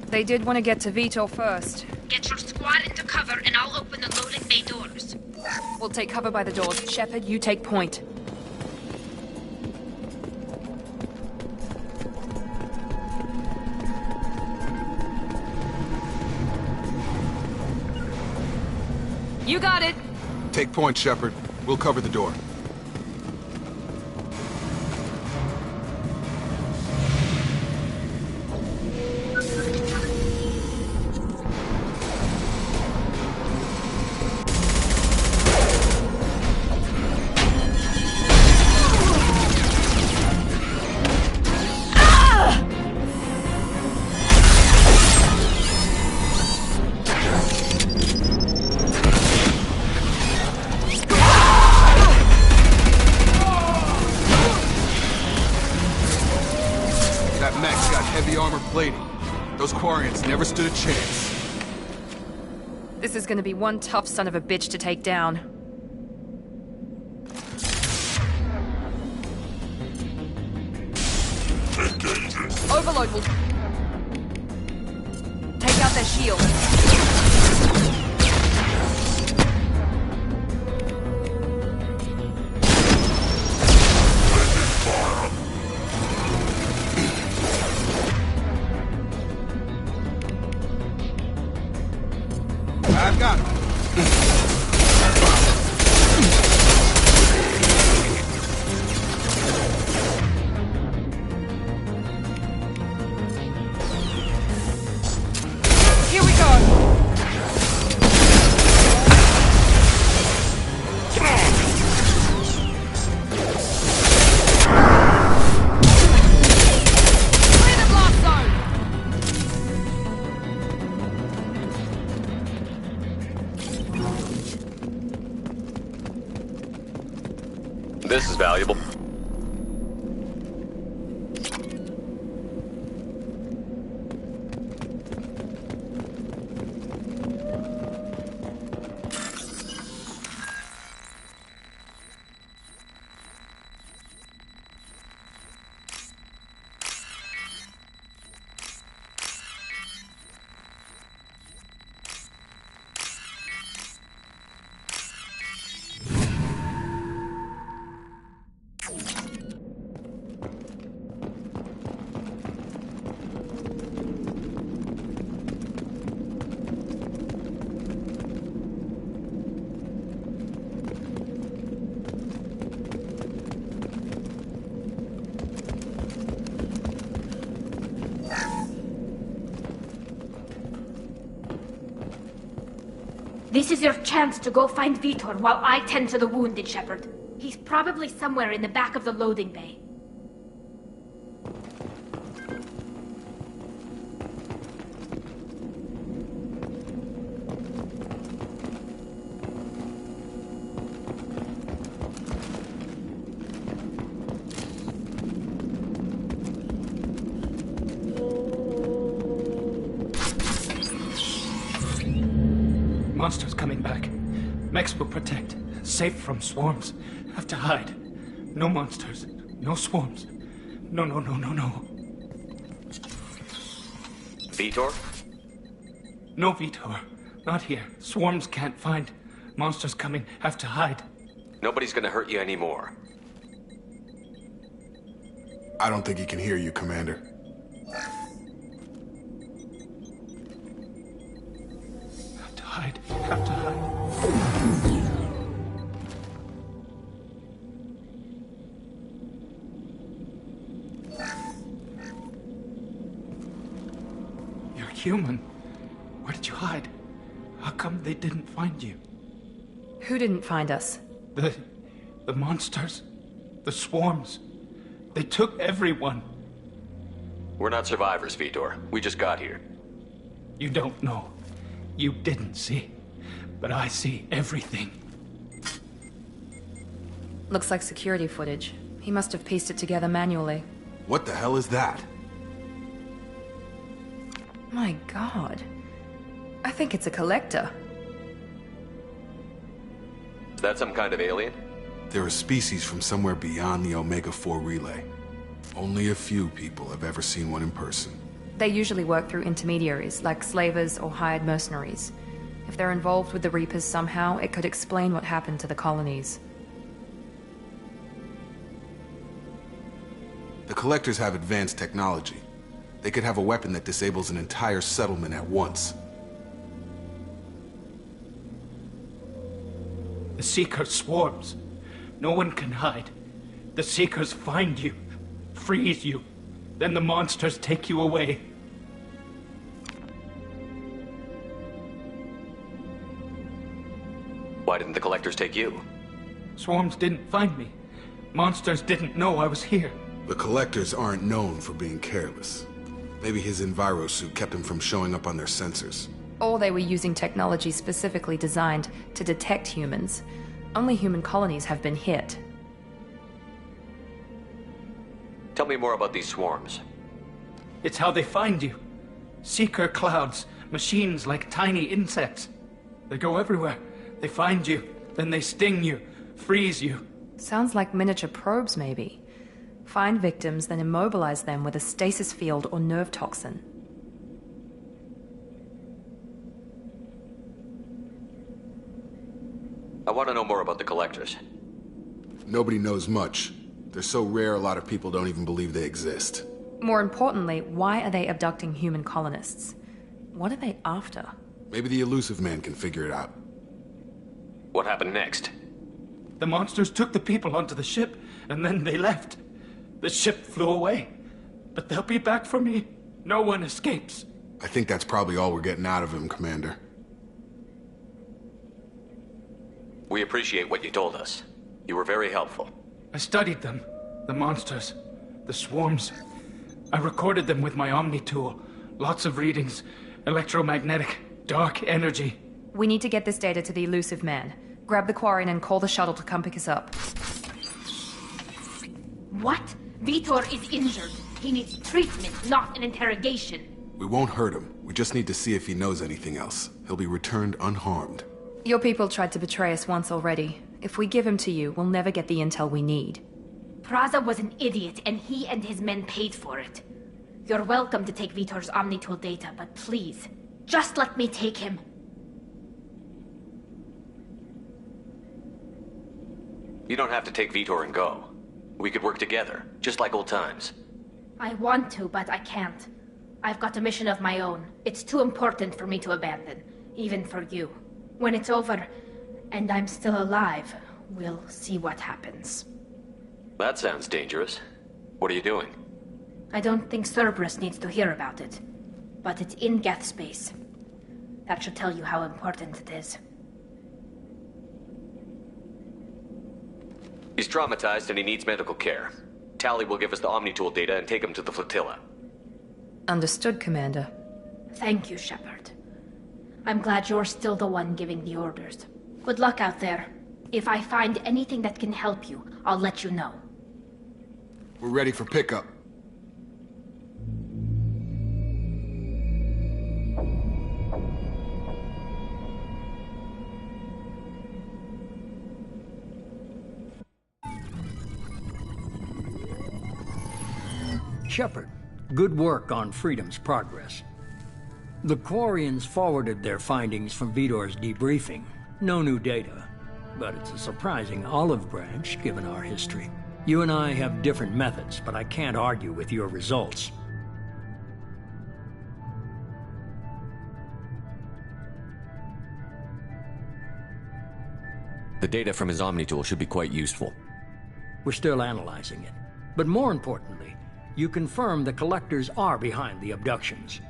They did want to get to Vito first. Get your squad into cover and I'll open the loading bay doors. We'll take cover by the doors. Shepard, you take point. You got it. Take point, Shepard. We'll cover the door. Those Quarians never stood a chance. This is gonna be one tough son of a bitch to take down. Overload will take out their shield. I've got him. Here we go. Clear the blast zone. This is valuable. This is your chance to go find Vitor while I tend to the wounded, Shepard. He's probably somewhere in the back of the loading bay. Monsters coming back. Mechs will protect. Safe from swarms. Have to hide. No monsters. No swarms. No. Vitor? No Vitor. Not here. Swarms can't find. Monsters coming. Have to hide. Nobody's gonna hurt you anymore. I don't think he can hear you, Commander. human. Where did you hide? How come they didn't find you? Who didn't find us? The monsters. The swarms. They took everyone. We're not survivors, Vitor. We just got here. You don't know. You didn't see. But I see everything. Looks like security footage. He must have pieced it together manually. What the hell is that? My god. I think it's a collector. Is that some kind of alien? They're a species from somewhere beyond the Omega-4 relay. Only a few people have ever seen one in person. They usually work through intermediaries, like slavers or hired mercenaries. If they're involved with the Reapers somehow, it could explain what happened to the colonies. The Collectors have advanced technology. They could have a weapon that disables an entire settlement at once. The Seeker swarms. No one can hide. The Seekers find you, freeze you, then the monsters take you away. Why didn't the Collectors take you? Swarms didn't find me. Monsters didn't know I was here. The Collectors aren't known for being careless. Maybe his enviro suit kept him from showing up on their sensors. Or they were using technology specifically designed to detect humans. Only human colonies have been hit. Tell me more about these swarms. It's how they find you. Seeker clouds, machines like tiny insects. They go everywhere. They find you, then they sting you, freeze you. Sounds like miniature probes, maybe. Find victims, then immobilize them with a stasis field or nerve toxin. I want to know more about the Collectors. Nobody knows much. They're so rare, a lot of people don't even believe they exist. More importantly, why are they abducting human colonists? What are they after? Maybe the Elusive Man can figure it out. What happened next? The monsters took the people onto the ship, and then they left. The ship flew away. But they'll be back for me. No one escapes. I think that's probably all we're getting out of him, Commander. We appreciate what you told us. You were very helpful. I studied them. The monsters. The swarms. I recorded them with my Omni tool. Lots of readings. Electromagnetic. Dark energy. We need to get this data to the Elusive Man. Grab the Quarian and call the shuttle to come pick us up. What? Vitor is injured. He needs treatment, not an interrogation. We won't hurt him. We just need to see if he knows anything else. He'll be returned unharmed. Your people tried to betray us once already. If we give him to you, we'll never get the intel we need. Praza was an idiot, and he and his men paid for it. You're welcome to take Vitor's Omnitool data, but please, just let me take him. You don't have to take Vitor and go. We could work together, just like old times. I want to, but I can't. I've got a mission of my own. It's too important for me to abandon, even for you. When it's over, and I'm still alive, we'll see what happens. That sounds dangerous. What are you doing? I don't think Cerberus needs to hear about it, but it's in Geth space. That should tell you how important it is. He's traumatized and he needs medical care. Tally will give us the Omnitool data and take him to the flotilla. Understood, Commander. Thank you, Shepard. I'm glad you're still the one giving the orders. Good luck out there. If I find anything that can help you, I'll let you know. We're ready for pickup. Shepard, good work on Freedom's progress. The Quarians forwarded their findings from Vitor's debriefing. No new data, but it's a surprising olive branch given our history. You and I have different methods, but I can't argue with your results. The data from his Omnitool should be quite useful. We're still analyzing it. But more importantly, you confirm the Collectors are behind the abductions.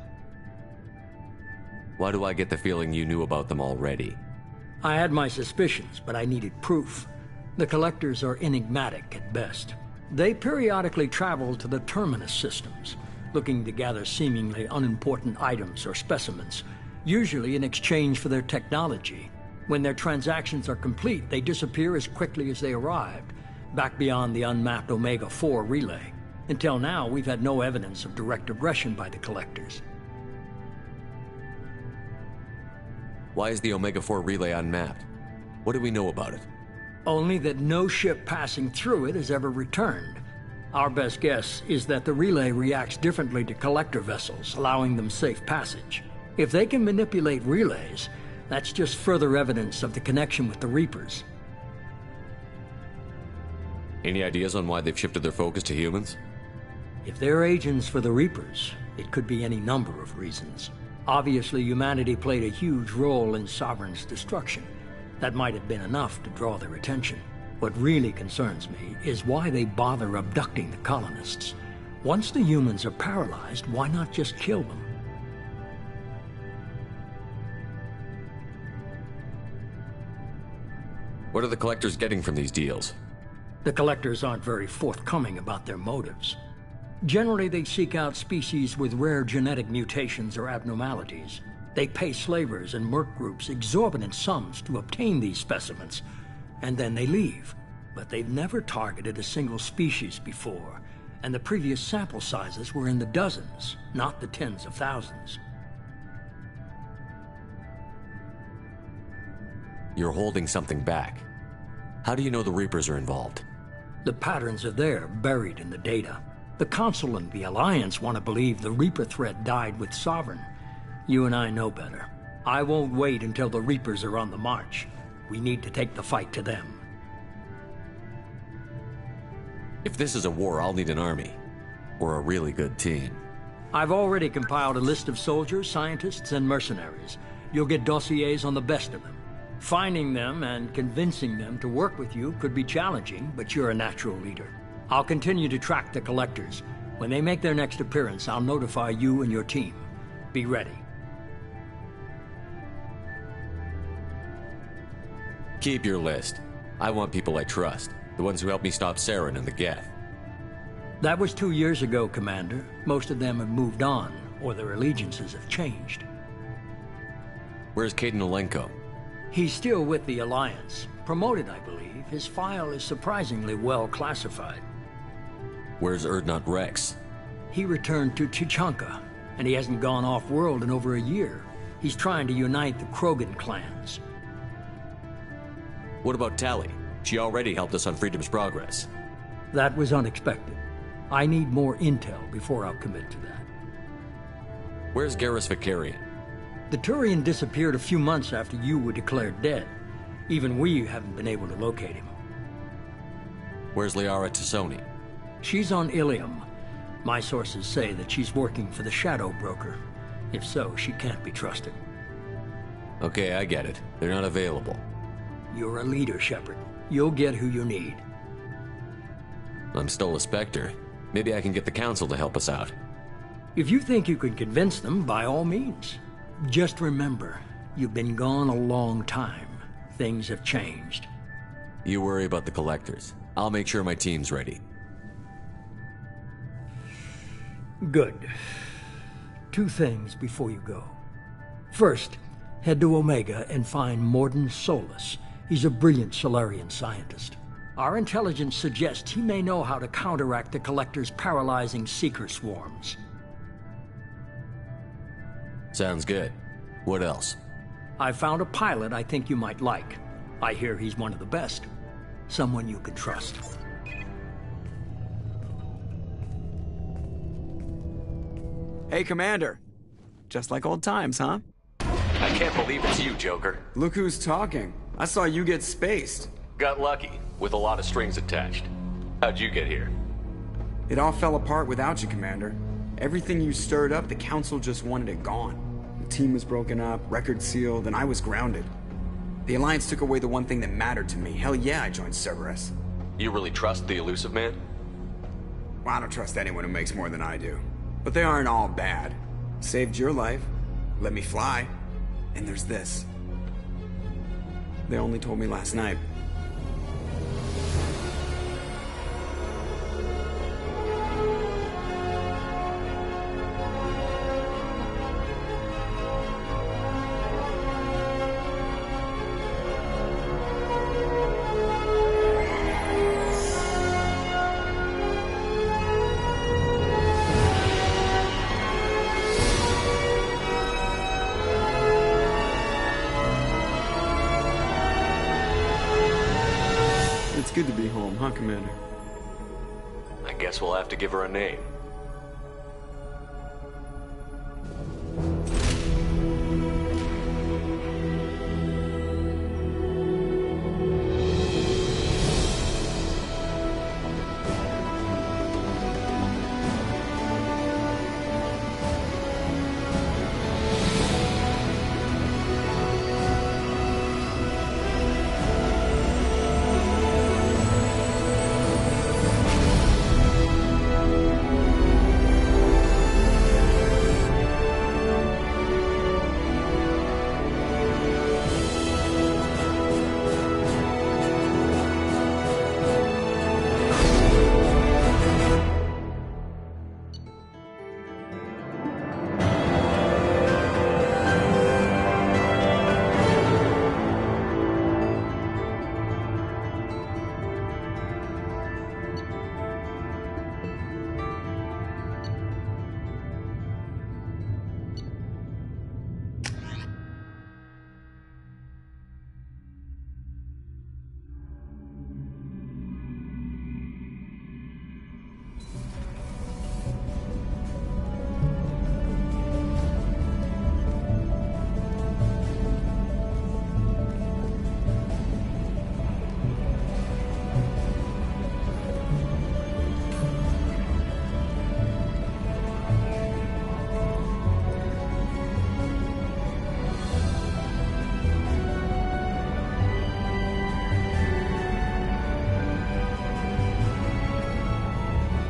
Why do I get the feeling you knew about them already? I had my suspicions, but I needed proof. The collectors are enigmatic at best. They periodically travel to the terminus systems, looking to gather seemingly unimportant items or specimens, usually in exchange for their technology. When their transactions are complete, they disappear as quickly as they arrived, back beyond the unmapped Omega-4 relay. Until now, we've had no evidence of direct aggression by the collectors. Why is the Omega-4 relay unmapped? What do we know about it? Only that no ship passing through it has ever returned. Our best guess is that the relay reacts differently to collector vessels, allowing them safe passage. If they can manipulate relays, that's just further evidence of the connection with the Reapers. Any ideas on why they've shifted their focus to humans? If they're agents for the Reapers, it could be any number of reasons. Obviously, humanity played a huge role in Sovereign's destruction. That might have been enough to draw their attention. What really concerns me is why they bother abducting the colonists. Once the humans are paralyzed, why not just kill them? What are the collectors getting from these deals? The collectors aren't very forthcoming about their motives. Generally, they seek out species with rare genetic mutations or abnormalities. They pay slavers and merc groups exorbitant sums to obtain these specimens, and then they leave. But they've never targeted a single species before, and the previous sample sizes were in the dozens, not the tens of thousands. You're holding something back. How do you know the Reapers are involved? The patterns are there, buried in the data. The Council and the Alliance want to believe the Reaper threat died with Sovereign. You and I know better. I won't wait until the Reapers are on the march. We need to take the fight to them. If this is a war, I'll need an army. Or a really good team. I've already compiled a list of soldiers, scientists, and mercenaries. You'll get dossiers on the best of them. Finding them and convincing them to work with you could be challenging, but you're a natural leader. I'll continue to track the collectors. When they make their next appearance, I'll notify you and your team. Be ready. Keep your list. I want people I trust. The ones who helped me stop Saren and the Geth. That was 2 years ago, Commander. Most of them have moved on, or their allegiances have changed. Where's Caden Olenko? He's still with the Alliance. Promoted, I believe. His file is surprisingly well classified. Where's Erdnot Rex? He returned to Chichanka, and he hasn't gone off-world in over a year. He's trying to unite the Krogan clans. What about Tali? She already helped us on Freedom's Progress. That was unexpected. I need more intel before I'll commit to that. Where's Garrus Vicarian? The Turian disappeared a few months after you were declared dead. Even we haven't been able to locate him. Where's Liara Tassoni? She's on Ilium. My sources say that she's working for the Shadow Broker. If so, she can't be trusted. Okay, I get it. They're not available. You're a leader, Shepard. You'll get who you need. I'm still a Spectre. Maybe I can get the Council to help us out. If you think you can convince them, by all means. Just remember, you've been gone a long time. Things have changed. You worry about the collectors. I'll make sure my team's ready. Good. 2 things before you go. First, head to Omega and find Morden Solus. He's a brilliant Solarian scientist. Our intelligence suggests he may know how to counteract the Collector's paralyzing Seeker swarms. Sounds good. What else? I found a pilot I think you might like. I hear he's one of the best. Someone you can trust. Hey, Commander. Just like old times, huh? I can't believe it's you, Joker. Look who's talking. I saw you get spaced. Got lucky, with a lot of strings attached. How'd you get here? It all fell apart without you, Commander. Everything you stirred up, the Council just wanted it gone. The team was broken up, record sealed, and I was grounded. The Alliance took away the one thing that mattered to me. Hell yeah, I joined Cerberus. You really trust the Elusive Man? Well, I don't trust anyone who makes more than I do. But they aren't all bad. Saved your life. Let me fly. And there's this. They only told me last night. It's good to be home, huh, Commander? I guess we'll have to give her a name.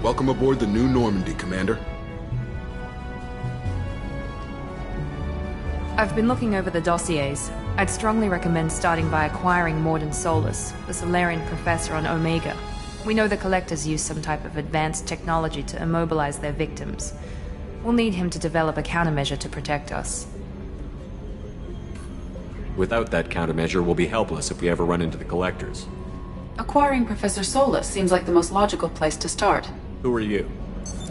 Welcome aboard the new Normandy, Commander. I've been looking over the dossiers. I'd strongly recommend starting by acquiring Morden Solus, the Solarian professor on Omega. We know the Collectors use some type of advanced technology to immobilize their victims. We'll need him to develop a countermeasure to protect us. Without that countermeasure, we'll be helpless if we ever run into the Collectors. Acquiring Professor Solus seems like the most logical place to start. Who are you?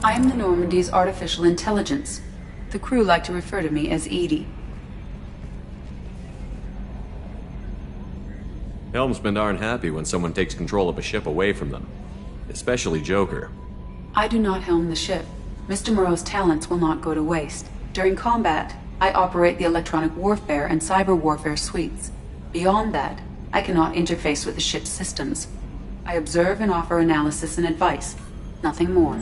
I am the Normandy's artificial intelligence. The crew like to refer to me as Edie. Helmsmen aren't happy when someone takes control of a ship away from them. Especially Joker. I do not helm the ship. Mr. Moreau's talents will not go to waste. During combat, I operate the electronic warfare and cyber warfare suites. Beyond that, I cannot interface with the ship's systems. I observe and offer analysis and advice. Nothing more.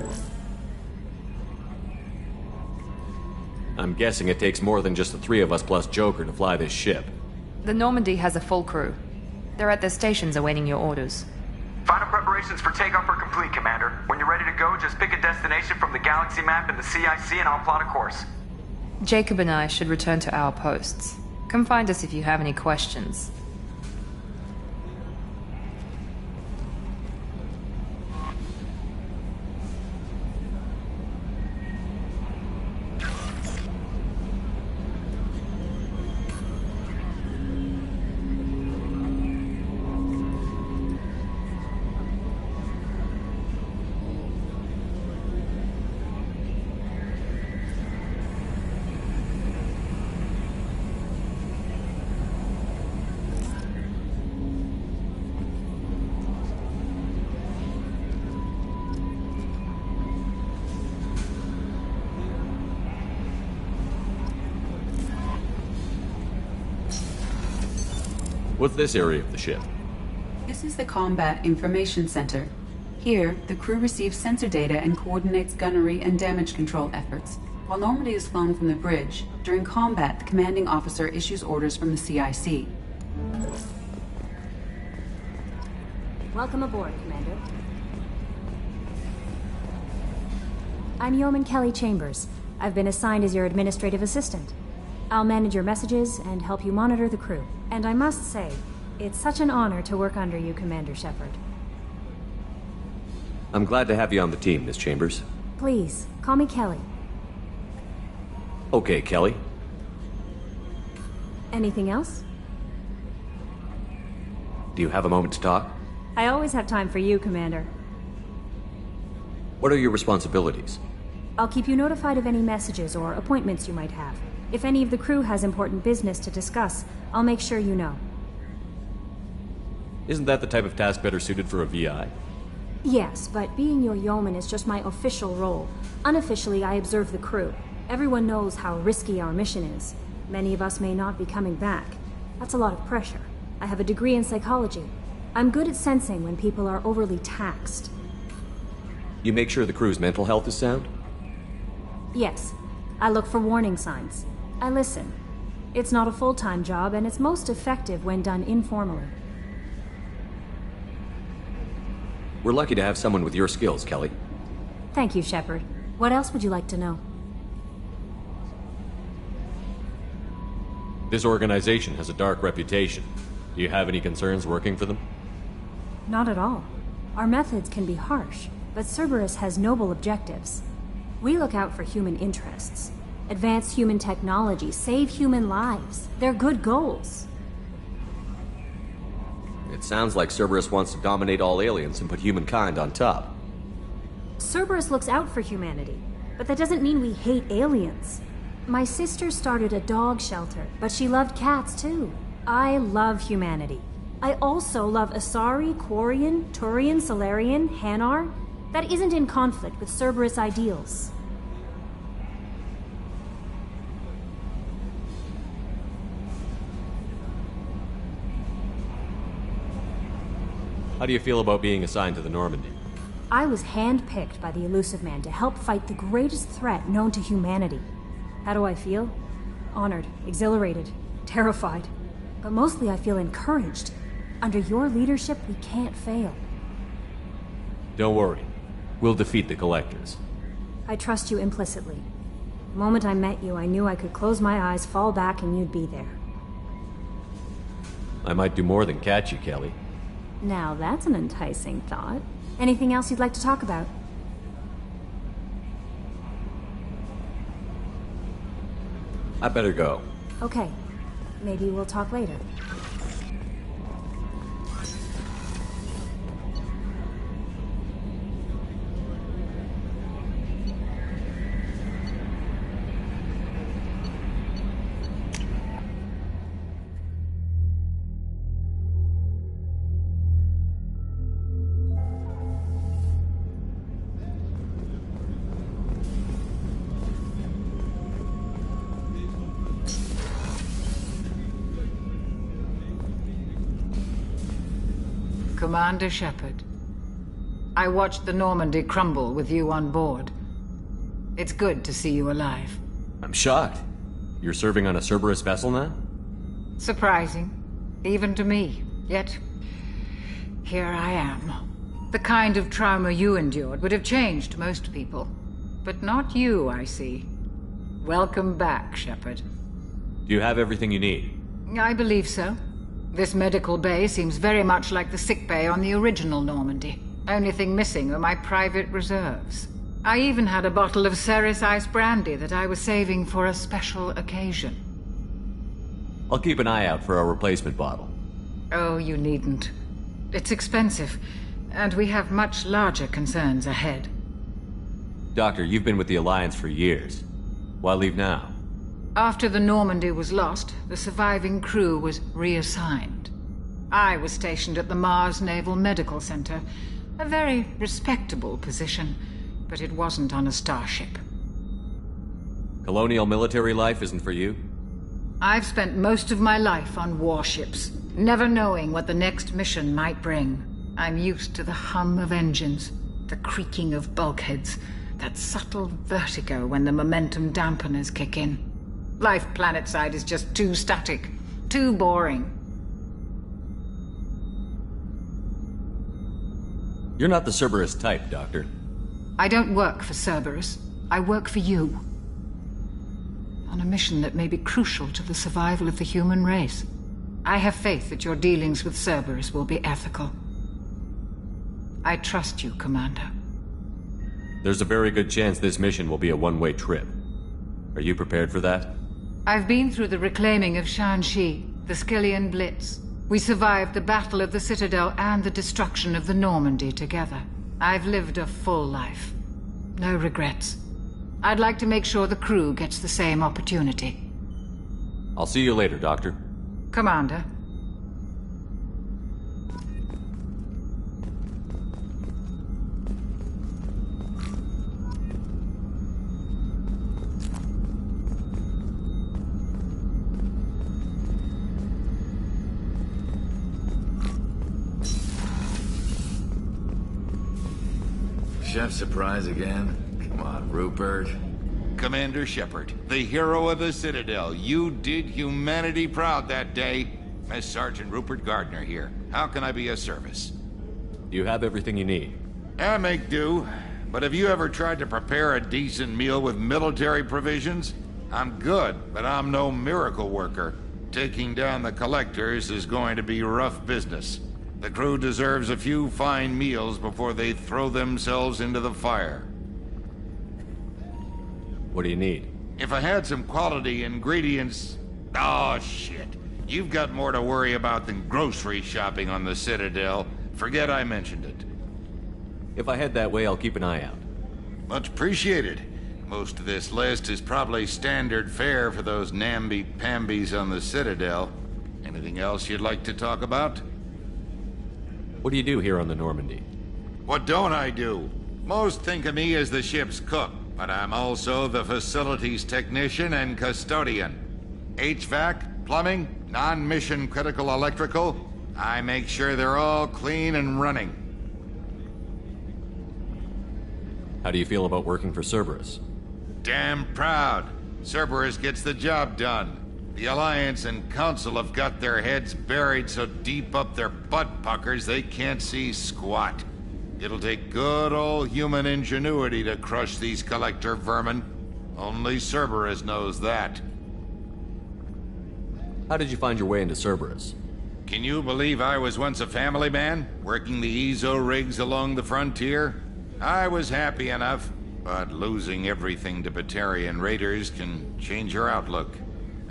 I'm guessing it takes more than just the three of us plus Joker to fly this ship. The Normandy has a full crew. They're at their stations awaiting your orders. Final preparations for takeoff are complete, Commander. When you're ready to go, just pick a destination from the galaxy map in the CIC and I'll plot a course. Jacob and I should return to our posts. Come find us if you have any questions. What's this area of the ship? This is the Combat Information Center. Here, the crew receives sensor data and coordinates gunnery and damage control efforts. While Normandy is flown from the bridge, during combat, the commanding officer issues orders from the CIC. Welcome aboard, Commander. I'm Yeoman Kelly Chambers. I've been assigned as your administrative assistant. I'll manage your messages and help you monitor the crew. And I must say, it's such an honor to work under you, Commander Shepard. I'm glad to have you on the team, Miss Chambers. Please, call me Kelly. Okay, Kelly. Anything else? Do you have a moment to talk? I always have time for you, Commander. What are your responsibilities? I'll keep you notified of any messages or appointments you might have. If any of the crew has important business to discuss, I'll make sure you know. Isn't that the type of task better suited for a VI? Yes, but being your yeoman is just my official role. Unofficially, I observe the crew. Everyone knows how risky our mission is. Many of us may not be coming back. That's a lot of pressure. I have a degree in psychology. I'm good at sensing when people are overly taxed. You make sure the crew's mental health is sound? Yes. I look for warning signs. I listen. It's not a full-time job, and it's most effective when done informally. We're lucky to have someone with your skills, Kelly. Thank you, Shepard. What else would you like to know? This organization has a dark reputation. Do you have any concerns working for them? Not at all. Our methods can be harsh, but Cerberus has noble objectives. We look out for human interests. Advance human technology, save human lives. They're good goals. It sounds like Cerberus wants to dominate all aliens and put humankind on top. Cerberus looks out for humanity, but that doesn't mean we hate aliens. My sister started a dog shelter, but she loved cats too. I love humanity. I also love Asari, Quarian, Turian, Solarian, Hanar. That isn't in conflict with Cerberus ideals. How do you feel about being assigned to the Normandy? I was handpicked by the Elusive Man to help fight the greatest threat known to humanity. How do I feel? Honored, exhilarated, terrified. But mostly I feel encouraged. Under your leadership, we can't fail. Don't worry. We'll defeat the Collectors. I trust you implicitly. The moment I met you, I knew I could close my eyes, fall back, and you'd be there. I might do more than catch you, Kelly. Now that's an enticing thought. Anything else you'd like to talk about? I better go. Okay. Maybe we'll talk later. Commander Shepard, I watched the Normandy crumble with you on board. It's good to see you alive. I'm shocked. You're serving on a Cerberus vessel now? Surprising, even to me. Yet, here I am. The kind of trauma you endured would have changed most people. But not you, I see. Welcome back, Shepard. Do you have everything you need? I believe so. This medical bay seems very much like the sick bay on the original Normandy. Only thing missing are my private reserves. I even had a bottle of Ceres Ice brandy that I was saving for a special occasion. I'll keep an eye out for a replacement bottle. Oh, you needn't. It's expensive, and we have much larger concerns ahead. Doctor, you've been with the Alliance for years. Why leave now? After the Normandy was lost, the surviving crew was reassigned. I was stationed at the Mars Naval Medical Center, a very respectable position, but it wasn't on a starship. Colonial military life isn't for you? I've spent most of my life on warships, never knowing what the next mission might bring. I'm used to the hum of engines, the creaking of bulkheads, that subtle vertigo when the momentum dampeners kick in. Life planetside is just too static, too boring. You're not the Cerberus type, Doctor. I don't work for Cerberus. I work for you. on a mission that may be crucial to the survival of the human race. I have faith that your dealings with Cerberus will be ethical. I trust you, Commander. There's a very good chance this mission will be a one-way trip. Are you prepared for that? I've been through the reclaiming of Shanxi, the Skillian Blitz. We survived the Battle of the Citadel and the destruction of the Normandy together. I've lived a full life. No regrets. I'd like to make sure the crew gets the same opportunity. I'll see you later, Doctor. Commander. Chef surprise again? Come on, Rupert. Commander Shepard, the hero of the Citadel. You did humanity proud that day. Mess Sergeant Rupert Gardner here. How can I be of service? You have everything you need. I make do. But have you ever tried to prepare a decent meal with military provisions? I'm good, but I'm no miracle worker. Taking down the collectors is going to be rough business. The crew deserves a few fine meals before they throw themselves into the fire. What do you need? If I had some quality ingredients... Oh, shit. You've got more to worry about than grocery shopping on the Citadel. Forget I mentioned it. If I head that way, I'll keep an eye out. Much appreciated. Most of this list is probably standard fare for those namby-pambies on the Citadel. Anything else you'd like to talk about? What do you do here on the Normandy? What don't I do? Most think of me as the ship's cook, but I'm also the facilities technician and custodian. HVAC, plumbing, non-mission critical electrical. I make sure they're all clean and running. How do you feel about working for Cerberus? Damn proud. Cerberus gets the job done. The Alliance and Council have got their heads buried so deep up their butt puckers they can't see squat. It'll take good old human ingenuity to crush these collector vermin. Only Cerberus knows that. How did you find your way into Cerberus? Can you believe I was once a family man, working the EZO rigs along the frontier? I was happy enough, but losing everything to Batarian raiders can change your outlook.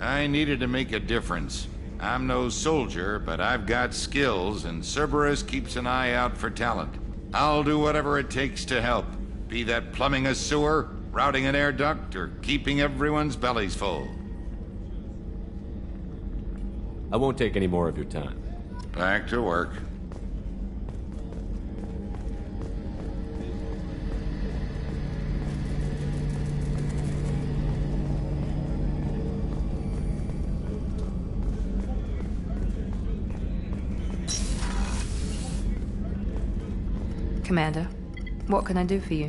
I needed to make a difference. I'm no soldier, but I've got skills, and Cerberus keeps an eye out for talent. I'll do whatever it takes to help, be that plumbing a sewer, routing an air duct, or keeping everyone's bellies full. I won't take any more of your time. Back to work. Commander, what can I do for you?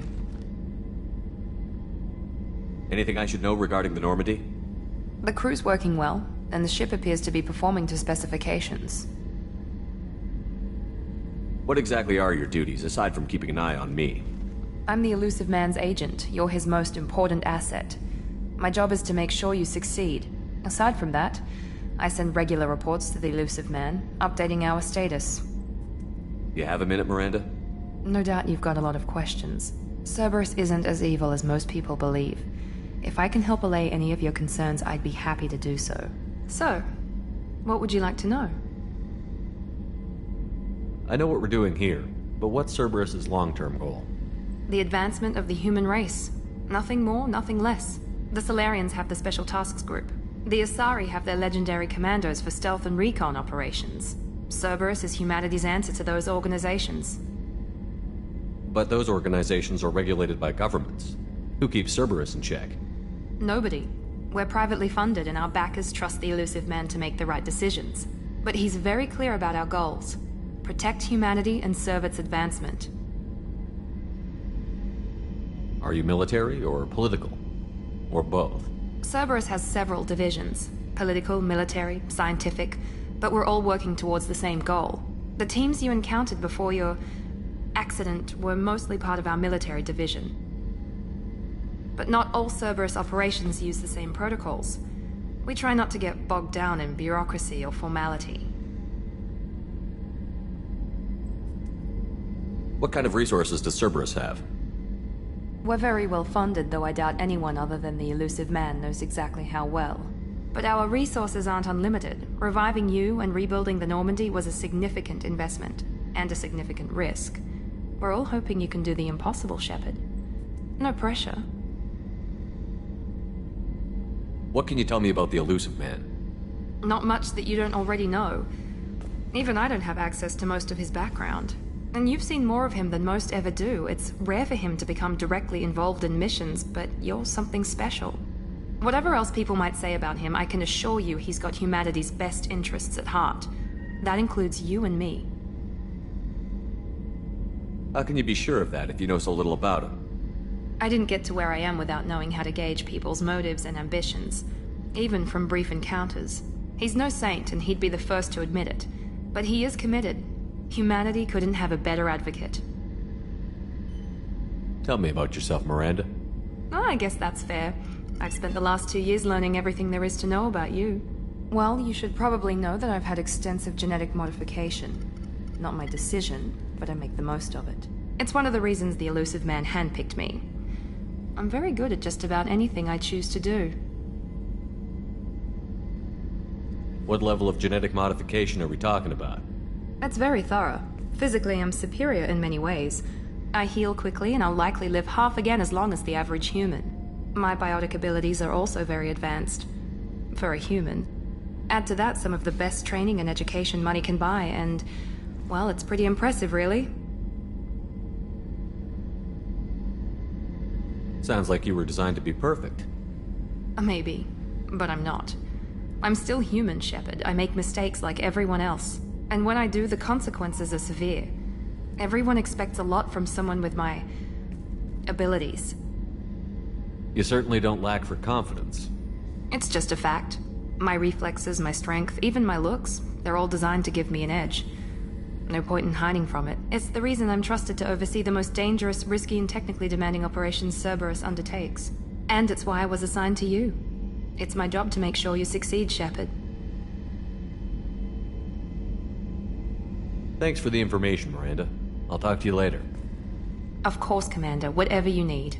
Anything I should know regarding the Normandy? The crew's working well, and the ship appears to be performing to specifications. What exactly are your duties, aside from keeping an eye on me? I'm the Elusive Man's agent. You're his most important asset. My job is to make sure you succeed. Aside from that, I send regular reports to the Elusive Man, updating our status. You have a minute, Miranda? No doubt you've got a lot of questions. Cerberus isn't as evil as most people believe. If I can help allay any of your concerns, I'd be happy to do so. So, what would you like to know? I know what we're doing here, but what's Cerberus's long-term goal? The advancement of the human race. Nothing more, nothing less. The Solarians have the Special Tasks Group. The Asari have their legendary commandos for stealth and recon operations. Cerberus is humanity's answer to those organizations. But those organizations are regulated by governments. Who keeps Cerberus in check? Nobody. We're privately funded and our backers trust the Elusive Man to make the right decisions. But he's very clear about our goals. Protect humanity and serve its advancement. Are you military or political? Or both? Cerberus has several divisions. Political, military, scientific, but we're all working towards the same goal. The teams you encountered before your accident were mostly part of our military division. but not all Cerberus operations use the same protocols. We try not to get bogged down in bureaucracy or formality. What kind of resources does Cerberus have? We're very well funded, though I doubt anyone other than the elusive man knows exactly how well. But our resources aren't unlimited. Reviving you and rebuilding the Normandy was a significant investment, and a significant risk. We're all hoping you can do the impossible, Shepard. No pressure. What can you tell me about the elusive man? Not much that you don't already know. Even I don't have access to most of his background. And you've seen more of him than most ever do. It's rare for him to become directly involved in missions, but you're something special. Whatever else people might say about him, I can assure you he's got humanity's best interests at heart. That includes you and me. How can you be sure of that if you know so little about him? I didn't get to where I am without knowing how to gauge people's motives and ambitions, even from brief encounters. He's no saint, and he'd be the first to admit it. But he is committed. Humanity couldn't have a better advocate. Tell me about yourself, Miranda. Oh, I guess that's fair. I've spent the last 2 years learning everything there is to know about you. Well, you should probably know that I've had extensive genetic modification. Not my decision, but I make the most of it. It's one of the reasons the elusive man handpicked me. I'm very good at just about anything I choose to do. What level of genetic modification are we talking about? That's very thorough. Physically, I'm superior in many ways. I heal quickly, and I'll likely live half again as long as the average human. My biotic abilities are also very advanced. For a human. Add to that some of the best training and education money can buy, and, well, it's pretty impressive, really. Sounds like you were designed to be perfect. Maybe, but I'm not. I'm still human, Shepard. I make mistakes like everyone else. And when I do, the consequences are severe. Everyone expects a lot from someone with my abilities. You certainly don't lack for confidence. It's just a fact. My reflexes, my strength, even my looks, they're all designed to give me an edge. No point in hiding from it. It's the reason I'm trusted to oversee the most dangerous, risky, and technically demanding operations Cerberus undertakes. And it's why I was assigned to you. It's my job to make sure you succeed, Shepard. Thanks for the information, Miranda. I'll talk to you later. Of course, Commander. Whatever you need.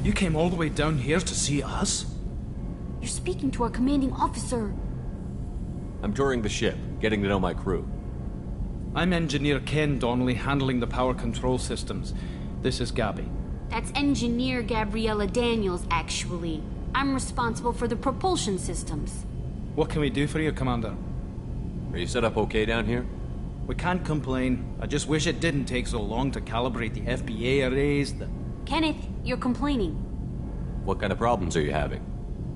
You came all the way down here to see us? You're speaking to our commanding officer. I'm touring the ship, getting to know my crew. I'm Engineer Ken Donnelly, handling the power control systems. This is Gabby. That's Engineer Gabriella Daniels, actually. I'm responsible for the propulsion systems. What can we do for you, Commander? Are you set up okay down here? We can't complain. I just wish it didn't take so long to calibrate the FBA arrays. Kenneth, you're complaining. What kind of problems are you having?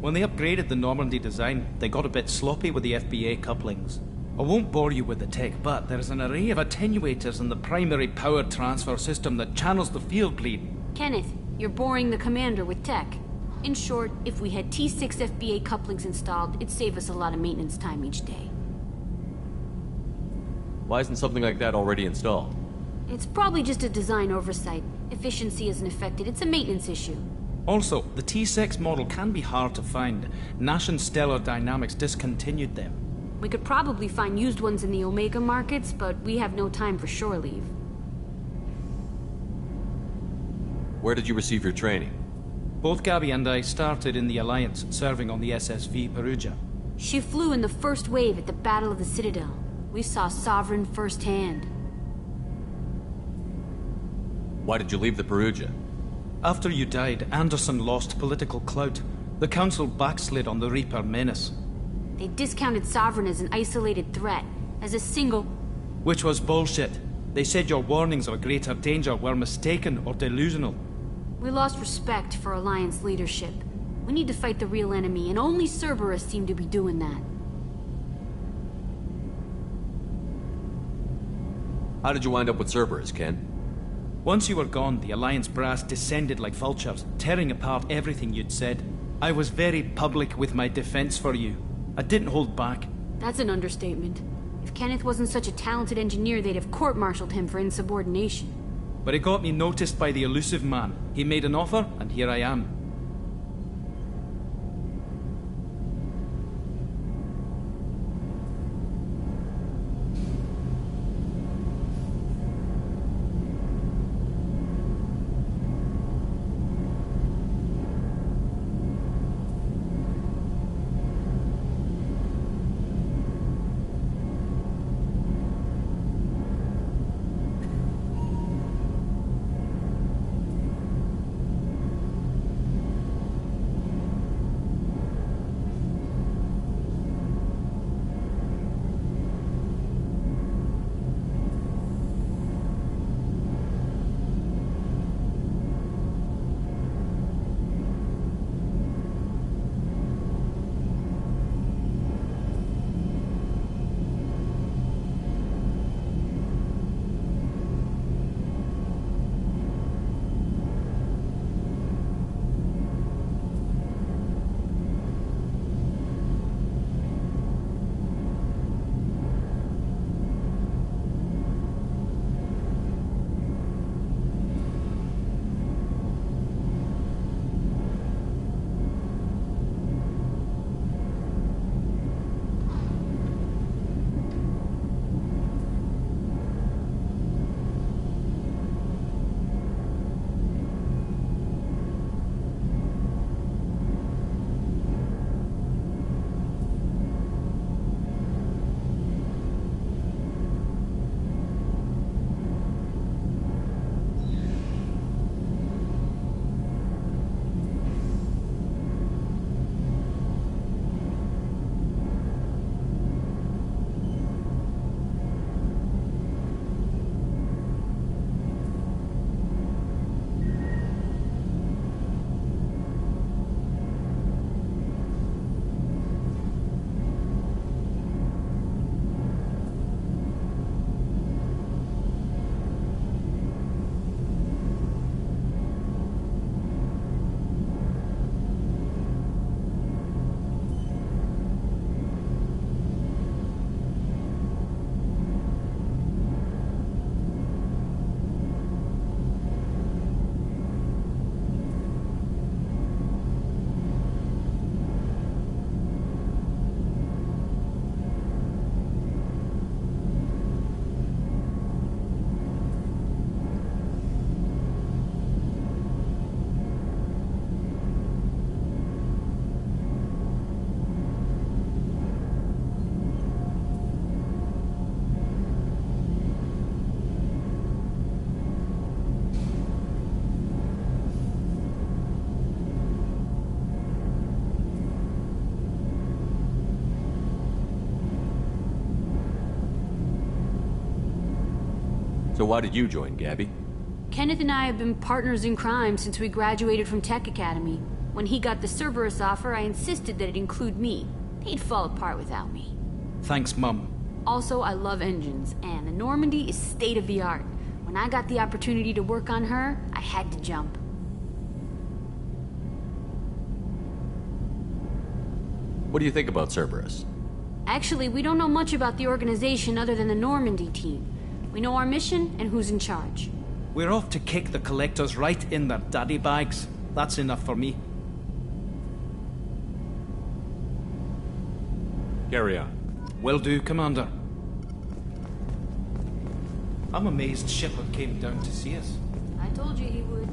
When they upgraded the Normandy design, they got a bit sloppy with the FBA couplings. I won't bore you with the tech, but there's an array of attenuators in the primary power transfer system that channels the field bleed. Kenneth, you're boring the commander with tech. In short, if we had T6 FBA couplings installed, it'd save us a lot of maintenance time each day. Why isn't something like that already installed? It's probably just a design oversight. Efficiency isn't affected. It's a maintenance issue. Also, the T6 model can be hard to find. Nash and Stellar Dynamics discontinued them. We could probably find used ones in the Omega markets, but we have no time for shore leave. Where did you receive your training? Both Gabby and I started in the Alliance, serving on the SSV Perugia. She flew in the first wave at the Battle of the Citadel. We saw Sovereign firsthand. Why did you leave the Perugia? After you died, Anderson lost political clout. The Council backslid on the Reaper menace. They discounted Sovereign as an isolated threat, as a single... Which was bullshit. They said your warnings of a greater danger were mistaken or delusional. We lost respect for Alliance leadership. We need to fight the real enemy, and only Cerberus seemed to be doing that. How did you wind up with Cerberus, Ken? Once you were gone, the Alliance brass descended like vultures, tearing apart everything you'd said. I was very public with my defense for you. I didn't hold back. That's an understatement. If Kenneth wasn't such a talented engineer, they'd have court-martialed him for insubordination. But it got me noticed by the elusive man. He made an offer, and here I am. So why did you join, Gabby? Kenneth and I have been partners in crime since we graduated from Tech Academy. When he got the Cerberus offer, I insisted that it include me. He'd fall apart without me. Thanks, Mum. Also, I love engines, and the Normandy is state-of-the-art. When I got the opportunity to work on her, I had to jump. What do you think about Cerberus? Actually, we don't know much about the organization other than the Normandy team. We know our mission and who's in charge. We're off to kick the collectors right in their daddy bags. That's enough for me. Carry on. Will do, Commander. I'm amazed Shepard came down to see us. I told you he would.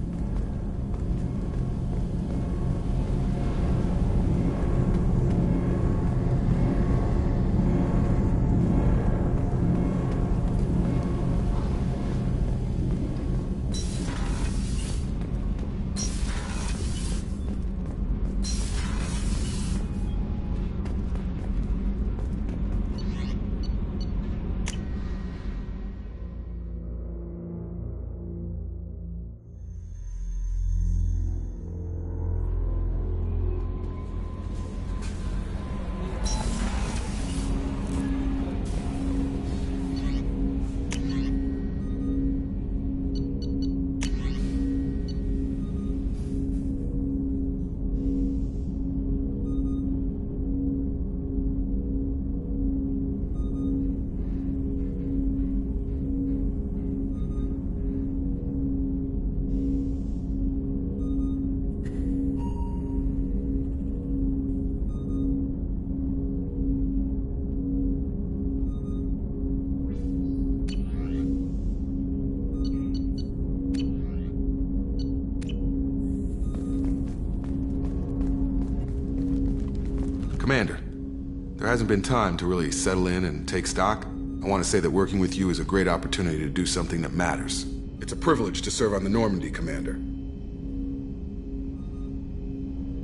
There hasn't been time to really settle in and take stock. I want to say that working with you is a great opportunity to do something that matters. It's a privilege to serve on the Normandy, Commander.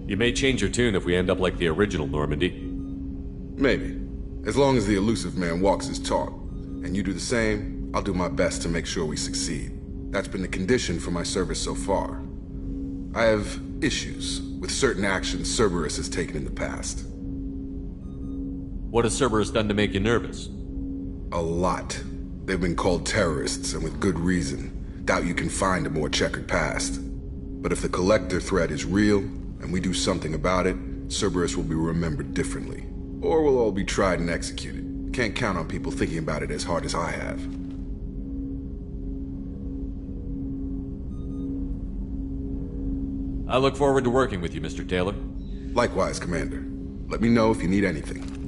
You may change your tune if we end up like the original Normandy. Maybe. As long as the elusive man walks his talk, and you do the same, I'll do my best to make sure we succeed. That's been the condition for my service so far. I have issues with certain actions Cerberus has taken in the past. What has Cerberus done to make you nervous? A lot. They've been called terrorists, and with good reason. Doubt you can find a more checkered past. But if the Collector threat is real, and we do something about it, Cerberus will be remembered differently. Or we'll all be tried and executed. Can't count on people thinking about it as hard as I have. I look forward to working with you, Mr. Taylor. Likewise, Commander. Let me know if you need anything.